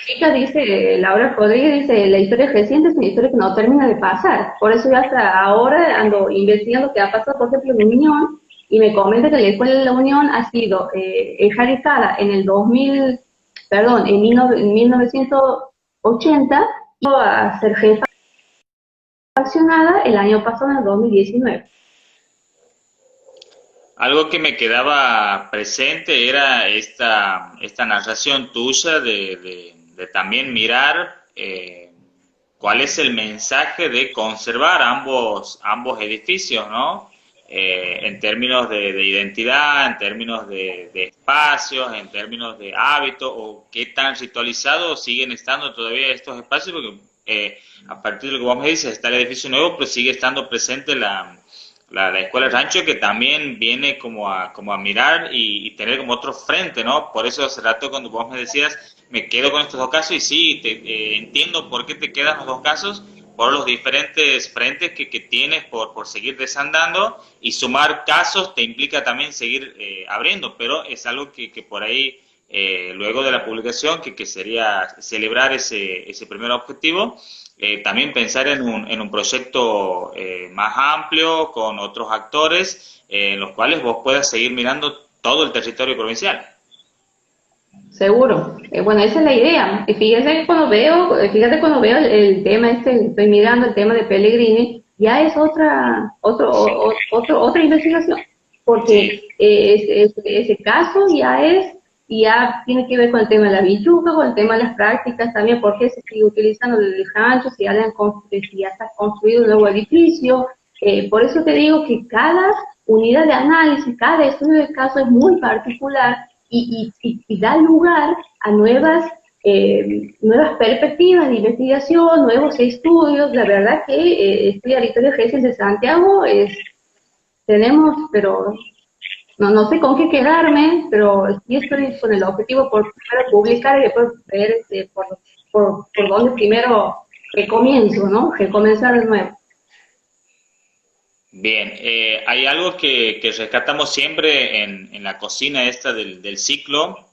Speaker 2: chica dice, Laura Rodríguez dice, la historia reciente es una historia que no termina de pasar. Por eso yo hasta ahora ando investigando qué ha pasado, por ejemplo, en Unión, y me comenta que la Escuela de la Unión ha sido erradicada en el 2000, perdón, en 1980, y va a ser refaccionada el año pasado, en el 2019.
Speaker 1: Algo que me quedaba presente era esta narración tuya de también mirar cuál es el mensaje de conservar ambos edificios, ¿no? en términos de identidad, en términos de espacios, en términos de hábitos, o qué tan ritualizados siguen estando todavía estos espacios, porque a partir de lo que vos me dices, está el edificio nuevo, pero sigue estando presente la escuela rancho, que también viene como a mirar y tener como otro frente, ¿no? Por eso hace rato cuando vos me decías, me quedo con estos dos casos, y sí, entiendo por qué te quedan los dos casos, por los diferentes frentes que tienes por seguir desandando, y sumar casos te implica también seguir abriendo, pero es algo que por ahí, luego de la publicación, que sería celebrar ese primer objetivo, también pensar en un proyecto más amplio, con otros actores, en los cuales vos puedas seguir mirando todo el territorio provincial.
Speaker 2: Seguro. Bueno, esa es la idea. Y fíjate cuando veo el tema este, estoy mirando el tema de Pellegrini, ya es otra investigación, porque
Speaker 1: Sí,
Speaker 2: ese caso ya tiene que ver con el tema de la bichuca, con el tema de las prácticas también, porque se sigue utilizando el rancho, si ya está construido un nuevo edificio. Por eso te digo que cada unidad de análisis, cada estudio de caso es muy particular y da lugar a nuevas perspectivas de investigación, nuevos estudios. La verdad que estudiar historia reciente de Santiago tenemos, pero no sé con qué quedarme, pero sí estoy con el objetivo por primero publicar y después ver por dónde primero recomienzo, ¿no? Recomenzar de nuevo.
Speaker 1: bien. Hay algo que rescatamos siempre en la cocina esta del ciclo,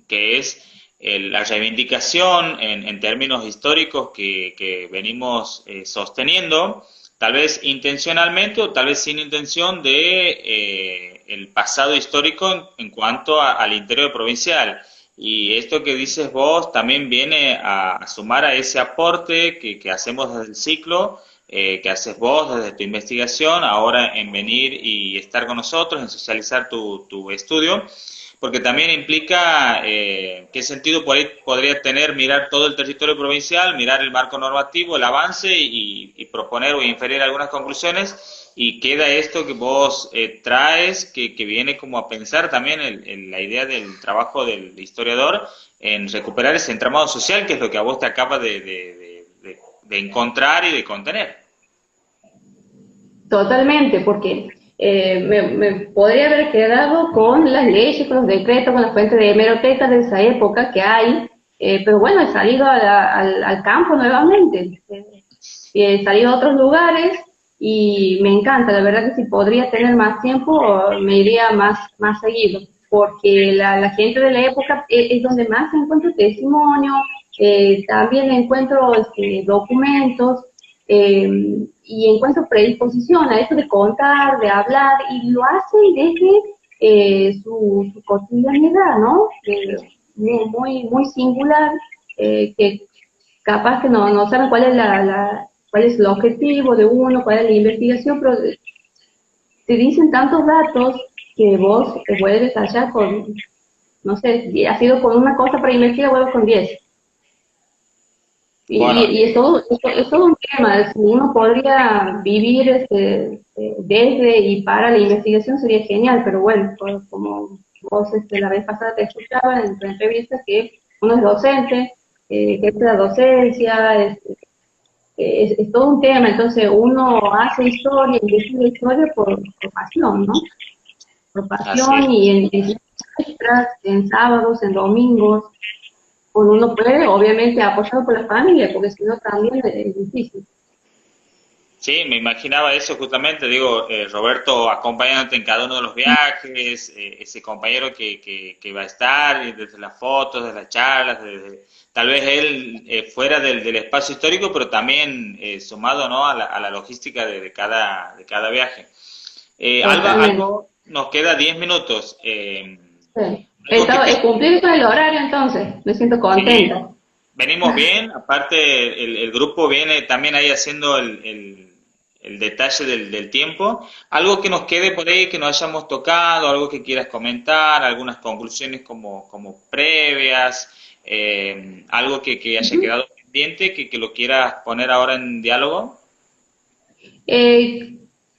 Speaker 1: que es la reivindicación en términos históricos que venimos sosteniendo, tal vez intencionalmente o tal vez sin intención, de el pasado histórico en cuanto al interior provincial. Y esto que dices vos también viene a sumar a ese aporte que hacemos desde el ciclo, que haces vos desde tu investigación, ahora en venir y estar con nosotros, en socializar tu estudio, porque también implica qué sentido podría tener mirar todo el territorio provincial, mirar el marco normativo, el avance, y proponer o inferir algunas conclusiones, y queda esto que vos traes, que viene como a pensar también en la idea del trabajo del historiador, en recuperar ese entramado social, que es lo que a vos te acaba de encontrar y de contener.
Speaker 2: Totalmente, porque me podría haber quedado con las leyes, con los decretos, con las fuentes de hemeroteca de esa época que hay, pero bueno, he salido al campo nuevamente, he salido a otros lugares y me encanta. La verdad que si podría tener más tiempo me iría más seguido, porque la gente de la época es donde más encuentro testimonio, también encuentro documentos, y encuentro predisposición a eso de contar, de hablar, y lo hacen desde su cotidianidad, ¿no? Muy singular, que capaz que no saben cuál es el objetivo de uno, cuál es la investigación, pero te dicen tantos datos que vos te puedes detallar con, no sé, si has ido con una cosa para investigar, vuelves con 10.
Speaker 1: Bueno,
Speaker 2: Es todo un tema. Si uno podría vivir desde y para la investigación sería genial, pero bueno, como vos la vez pasada te escuchaba en tu entrevista que uno es docente, que es la docencia, es todo un tema. Entonces uno hace historia, investiga historia por pasión, ¿no? Por
Speaker 1: así
Speaker 2: pasión, y
Speaker 1: es.
Speaker 2: en extras, en sábados, en domingos, cuando uno puede, obviamente apoyado por la familia, porque si no también es difícil.
Speaker 1: Sí, me imaginaba eso justamente, digo, Roberto acompañándote en cada uno de los viajes, ese compañero que va a estar, y desde las fotos, desde las charlas, tal vez él fuera del espacio histórico, pero también sumado, ¿no?, a la logística de cada viaje. Alba,
Speaker 2: Totalmente.
Speaker 1: nos queda 10 minutos.
Speaker 2: Sí.
Speaker 1: Algo que te...
Speaker 2: Cumplir con el horario entonces, me siento
Speaker 1: Sí,
Speaker 2: contenta.
Speaker 1: venimos bien, aparte el grupo viene también ahí haciendo el detalle del tiempo. Algo que nos quede por ahí, que nos hayamos tocado, algo que quieras comentar, algunas conclusiones como previas, algo que haya
Speaker 2: Ujú.
Speaker 1: quedado pendiente, que lo quieras poner ahora en diálogo.
Speaker 2: Eh,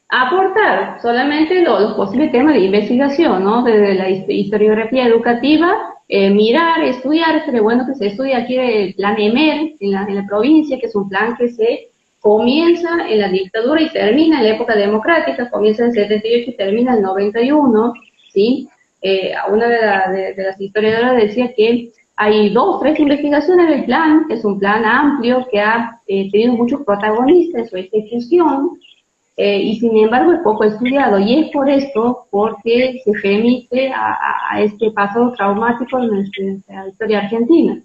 Speaker 2: aportar solamente los posibles temas de investigación, ¿no? Desde la historiografía educativa, mirar, estudiar, sería bueno que se estudie aquí el plan EMER en la provincia, que es un plan que se comienza en la dictadura y termina en la época democrática, comienza en el 78 y termina en el 91, ¿sí? Una de las historiadoras decía que hay dos, tres investigaciones del plan, que es un plan amplio, que ha tenido muchos protagonistas en su ejecución, y sin embargo es poco estudiado, y es por esto, porque se remite a este pasado traumático de nuestra historia argentina.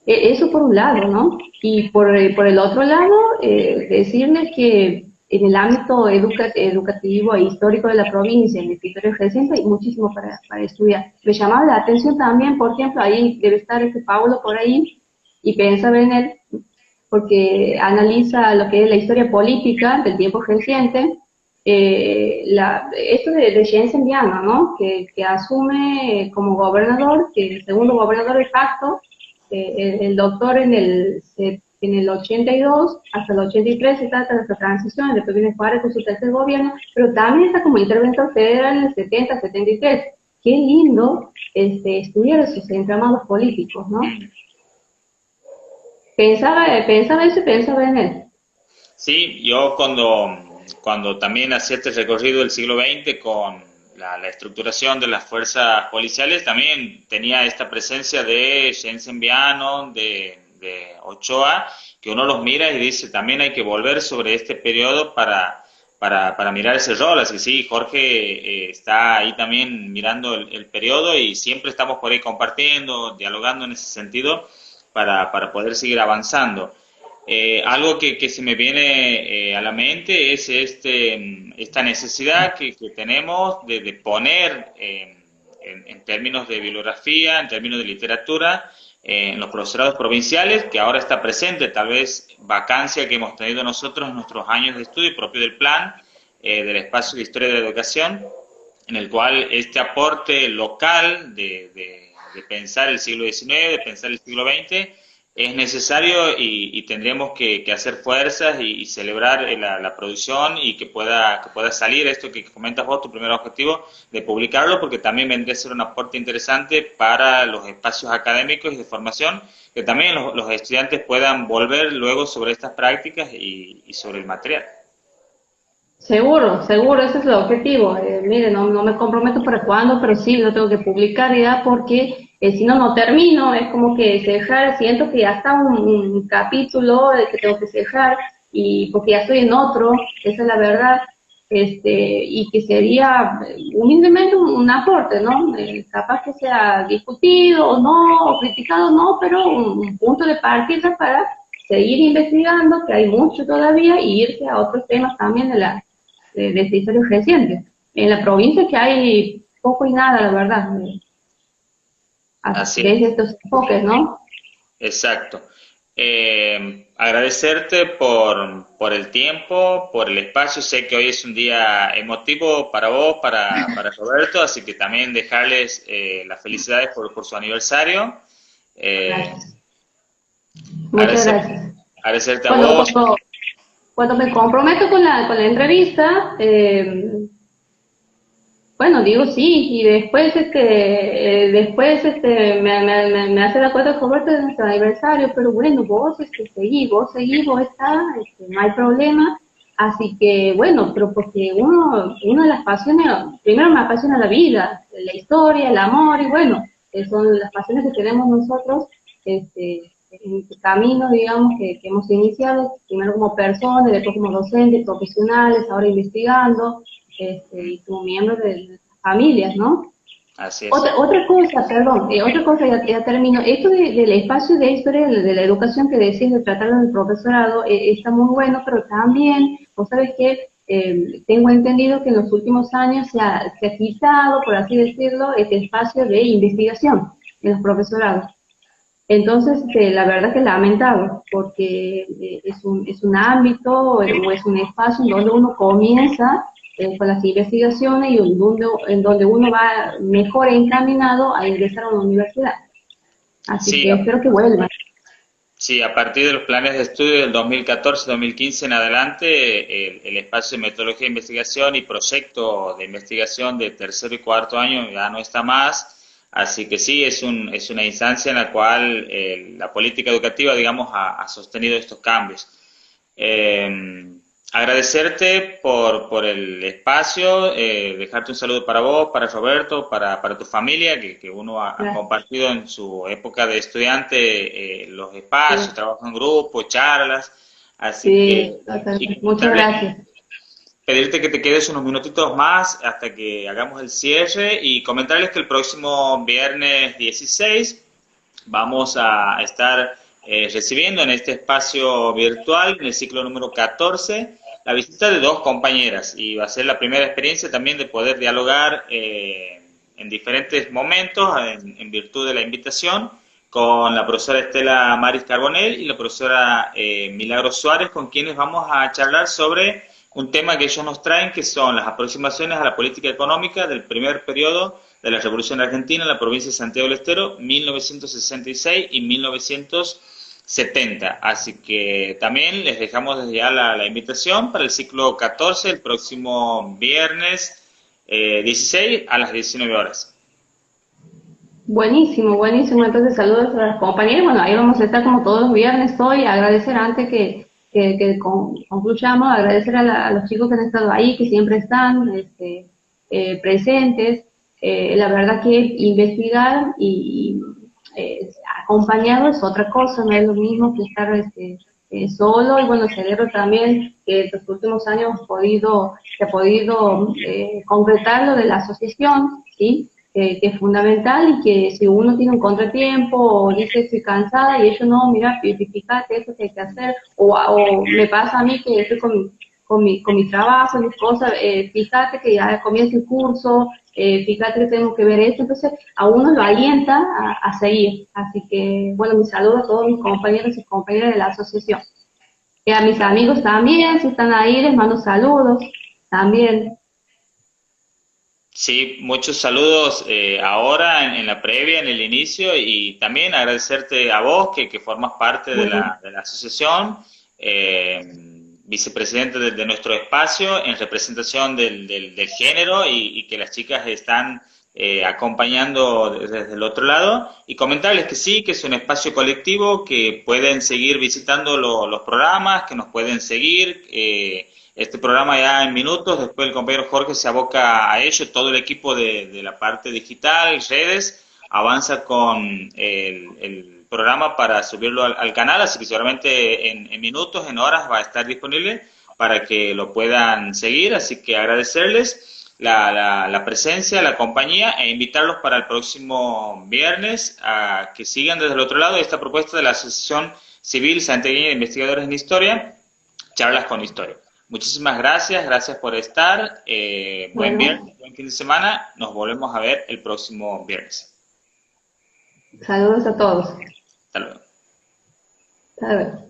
Speaker 2: Eso por un lado, ¿no? Y por el otro lado, decirles que en el ámbito educativo e histórico de la provincia, en el territorio reciente, hay muchísimo para estudiar. Me llamaba la atención también, por ejemplo, ahí debe estar este Paulo por ahí, y pensaba en él, porque analiza lo que es la historia política del tiempo reciente, esto de Jensen Viana, ¿no? Que asume como gobernador, que el segundo gobernador de facto, el doctor en el 82 hasta el 83 se trata de esta transición, después viene Juárez con su tercer gobierno, pero también está como interventor federal en el 70, 73. Qué lindo estudiar esos entramados políticos, ¿no? Pensaba eso y pensaba en él.
Speaker 1: Sí, yo cuando también hacía este recorrido del siglo XX con la estructuración de las fuerzas policiales, también tenía esta presencia de Jensen Viano, de Ochoa, que uno los mira y dice, también hay que volver sobre este periodo para mirar ese rol. Así que sí, Jorge está ahí también mirando el periodo y siempre estamos por ahí compartiendo, dialogando en ese sentido para poder seguir avanzando. Algo que se me viene a la mente es esta necesidad que tenemos de poner en términos de bibliografía, en términos de literatura, en los profesorados provinciales, que ahora está presente, tal vez vacancia que hemos tenido nosotros en nuestros años de estudio propio del plan, del espacio de historia de la educación, en el cual este aporte local de pensar el siglo XIX, de pensar el siglo XX, es necesario y tendremos que hacer fuerzas y celebrar la producción y que pueda salir esto que comentas vos, tu primer objetivo, de publicarlo, porque también vendría a ser un aporte interesante para los espacios académicos y de formación, que también los estudiantes puedan volver luego sobre estas prácticas y sobre el material.
Speaker 2: Seguro, seguro, ese es el objetivo. Mire, no me comprometo para cuándo, pero sí lo tengo que publicar ya porque si no, no termino. Es como que cerrar, siento que ya está un capítulo que tengo que cerrar y porque ya estoy en otro, esa es la verdad. Y que sería humildemente un aporte, ¿no? Capaz que sea discutido o no, o criticado o no, pero un punto de partida para seguir investigando, que hay mucho todavía, y irse a otros temas también de esta historia reciente. En la provincia que hay poco y nada, la verdad,
Speaker 1: Así
Speaker 2: desde
Speaker 1: es.
Speaker 2: estos enfoques, ¿no?
Speaker 1: Exacto. Agradecerte por el tiempo, por el espacio. Sé que hoy es un día emotivo para vos, para Roberto, así que también dejarles las felicidades por su aniversario. Eh,
Speaker 2: Gracias. Muchas
Speaker 1: agradecer-
Speaker 2: gracias.
Speaker 1: agradecerte a
Speaker 2: Cuando,
Speaker 1: vos.
Speaker 2: cuando, cuando me comprometo con la entrevista, bueno, digo sí, y después me hace la cuenta Roberto de nuestro aniversario, pero bueno, vos seguí, vos estás, no hay problema. Así que bueno, pero porque una de las pasiones, primero me apasiona la vida, la historia, el amor, y bueno, son las pasiones que tenemos nosotros, en este camino, digamos, que hemos iniciado, primero como personas, después como docentes, profesionales, ahora investigando, y como miembros de las familias, ¿no?
Speaker 1: Así es.
Speaker 2: Otra cosa, perdón, otra cosa, ya termino. Esto del espacio de historia de la educación que decís de tratarlo en el profesorado está muy bueno, pero también, vos sabés que tengo entendido que en los últimos años se ha quitado, por así decirlo, este espacio de investigación en los profesorados. Entonces, la verdad que es lamentable, porque es un ámbito o es un espacio en donde uno comienza con las investigaciones y en donde uno va mejor encaminado a ingresar a una universidad. Así
Speaker 1: Sí,
Speaker 2: que espero que vuelva.
Speaker 1: Sí, a partir de los planes de estudio del 2014-2015 en adelante, el espacio de metodología de investigación y proyecto de investigación de tercero y cuarto año ya no está más, así que sí, es una instancia en la cual la política educativa, digamos, ha sostenido estos cambios. Eh, Agradecerte por el espacio, dejarte un saludo para vos, para Roberto, para tu familia, que uno ha
Speaker 2: Gracias.
Speaker 1: compartido en su época de estudiante los espacios,
Speaker 2: Sí,
Speaker 1: trabajo en grupo, charlas, así que,
Speaker 2: sí, totalmente.
Speaker 1: y
Speaker 2: Muchas
Speaker 1: comentarles,
Speaker 2: gracias.
Speaker 1: pedirte que te quedes unos minutitos más hasta que hagamos el cierre y comentarles que el próximo viernes 16 vamos a estar recibiendo en este espacio virtual, en el ciclo número 14, la visita de dos compañeras y va a ser la primera experiencia también de poder dialogar en diferentes momentos, en virtud de la invitación, con la profesora Estela Maris Carbonell y la profesora Milagro Suárez, con quienes vamos a charlar sobre un tema que ellos nos traen, que son las aproximaciones a la política económica del primer periodo de la Revolución Argentina en la provincia de Santiago del Estero, 1966 y 1970. Así que también les dejamos desde ya la invitación para el ciclo 14, el próximo viernes 16 a las 19 horas.
Speaker 2: Buenísimo, buenísimo. Entonces, saludos a las compañeras. Bueno, ahí vamos a estar como todos los viernes hoy. Agradecer antes que concluyamos, agradecer a los chicos que han estado ahí, que siempre están presentes. La verdad que investigar y acompañado es otra cosa, no es lo mismo que estar solo. Y bueno, celebro también que estos últimos años se ha podido concretar lo de la asociación, ¿sí? Que es fundamental y que si uno tiene un contratiempo o dice estoy cansada y ellos no, mira, fíjate esto que hay que hacer, o me pasa a mí que estoy con mi trabajo, mis cosas, fíjate que ya comienza el curso, fíjate que tengo que ver esto, entonces a uno lo alienta a seguir. Así que, bueno, mis saludos a todos mis compañeros y compañeras de la asociación. Y a mis amigos también, si están ahí, les mando saludos también.
Speaker 1: Sí, muchos saludos ahora en la previa, en el inicio, y también agradecerte a vos que formas parte
Speaker 2: Bueno,
Speaker 1: de la asociación, vicepresidente de nuestro espacio en representación del género y que las chicas están acompañando desde el otro lado y comentarles que sí, que es un espacio colectivo, que pueden seguir visitando los programas, que nos pueden seguir. Este programa ya en minutos, después el compañero Jorge se aboca a ello, todo el equipo de la parte digital, redes, avanza con el programa para subirlo al canal, así que seguramente en minutos, en horas va a estar disponible para que lo puedan seguir, así que agradecerles la presencia, la compañía e invitarlos para el próximo viernes a que sigan desde el otro lado esta propuesta de la Asociación Civil Santiagueña de Investigadores en Historia, Charlas con Historia. Muchísimas gracias, gracias por estar. Buen
Speaker 2: bueno,
Speaker 1: viernes, buen fin de semana. Nos volvemos a ver el próximo viernes.
Speaker 2: saludos a todos.
Speaker 1: Hasta luego.
Speaker 2: Hasta luego.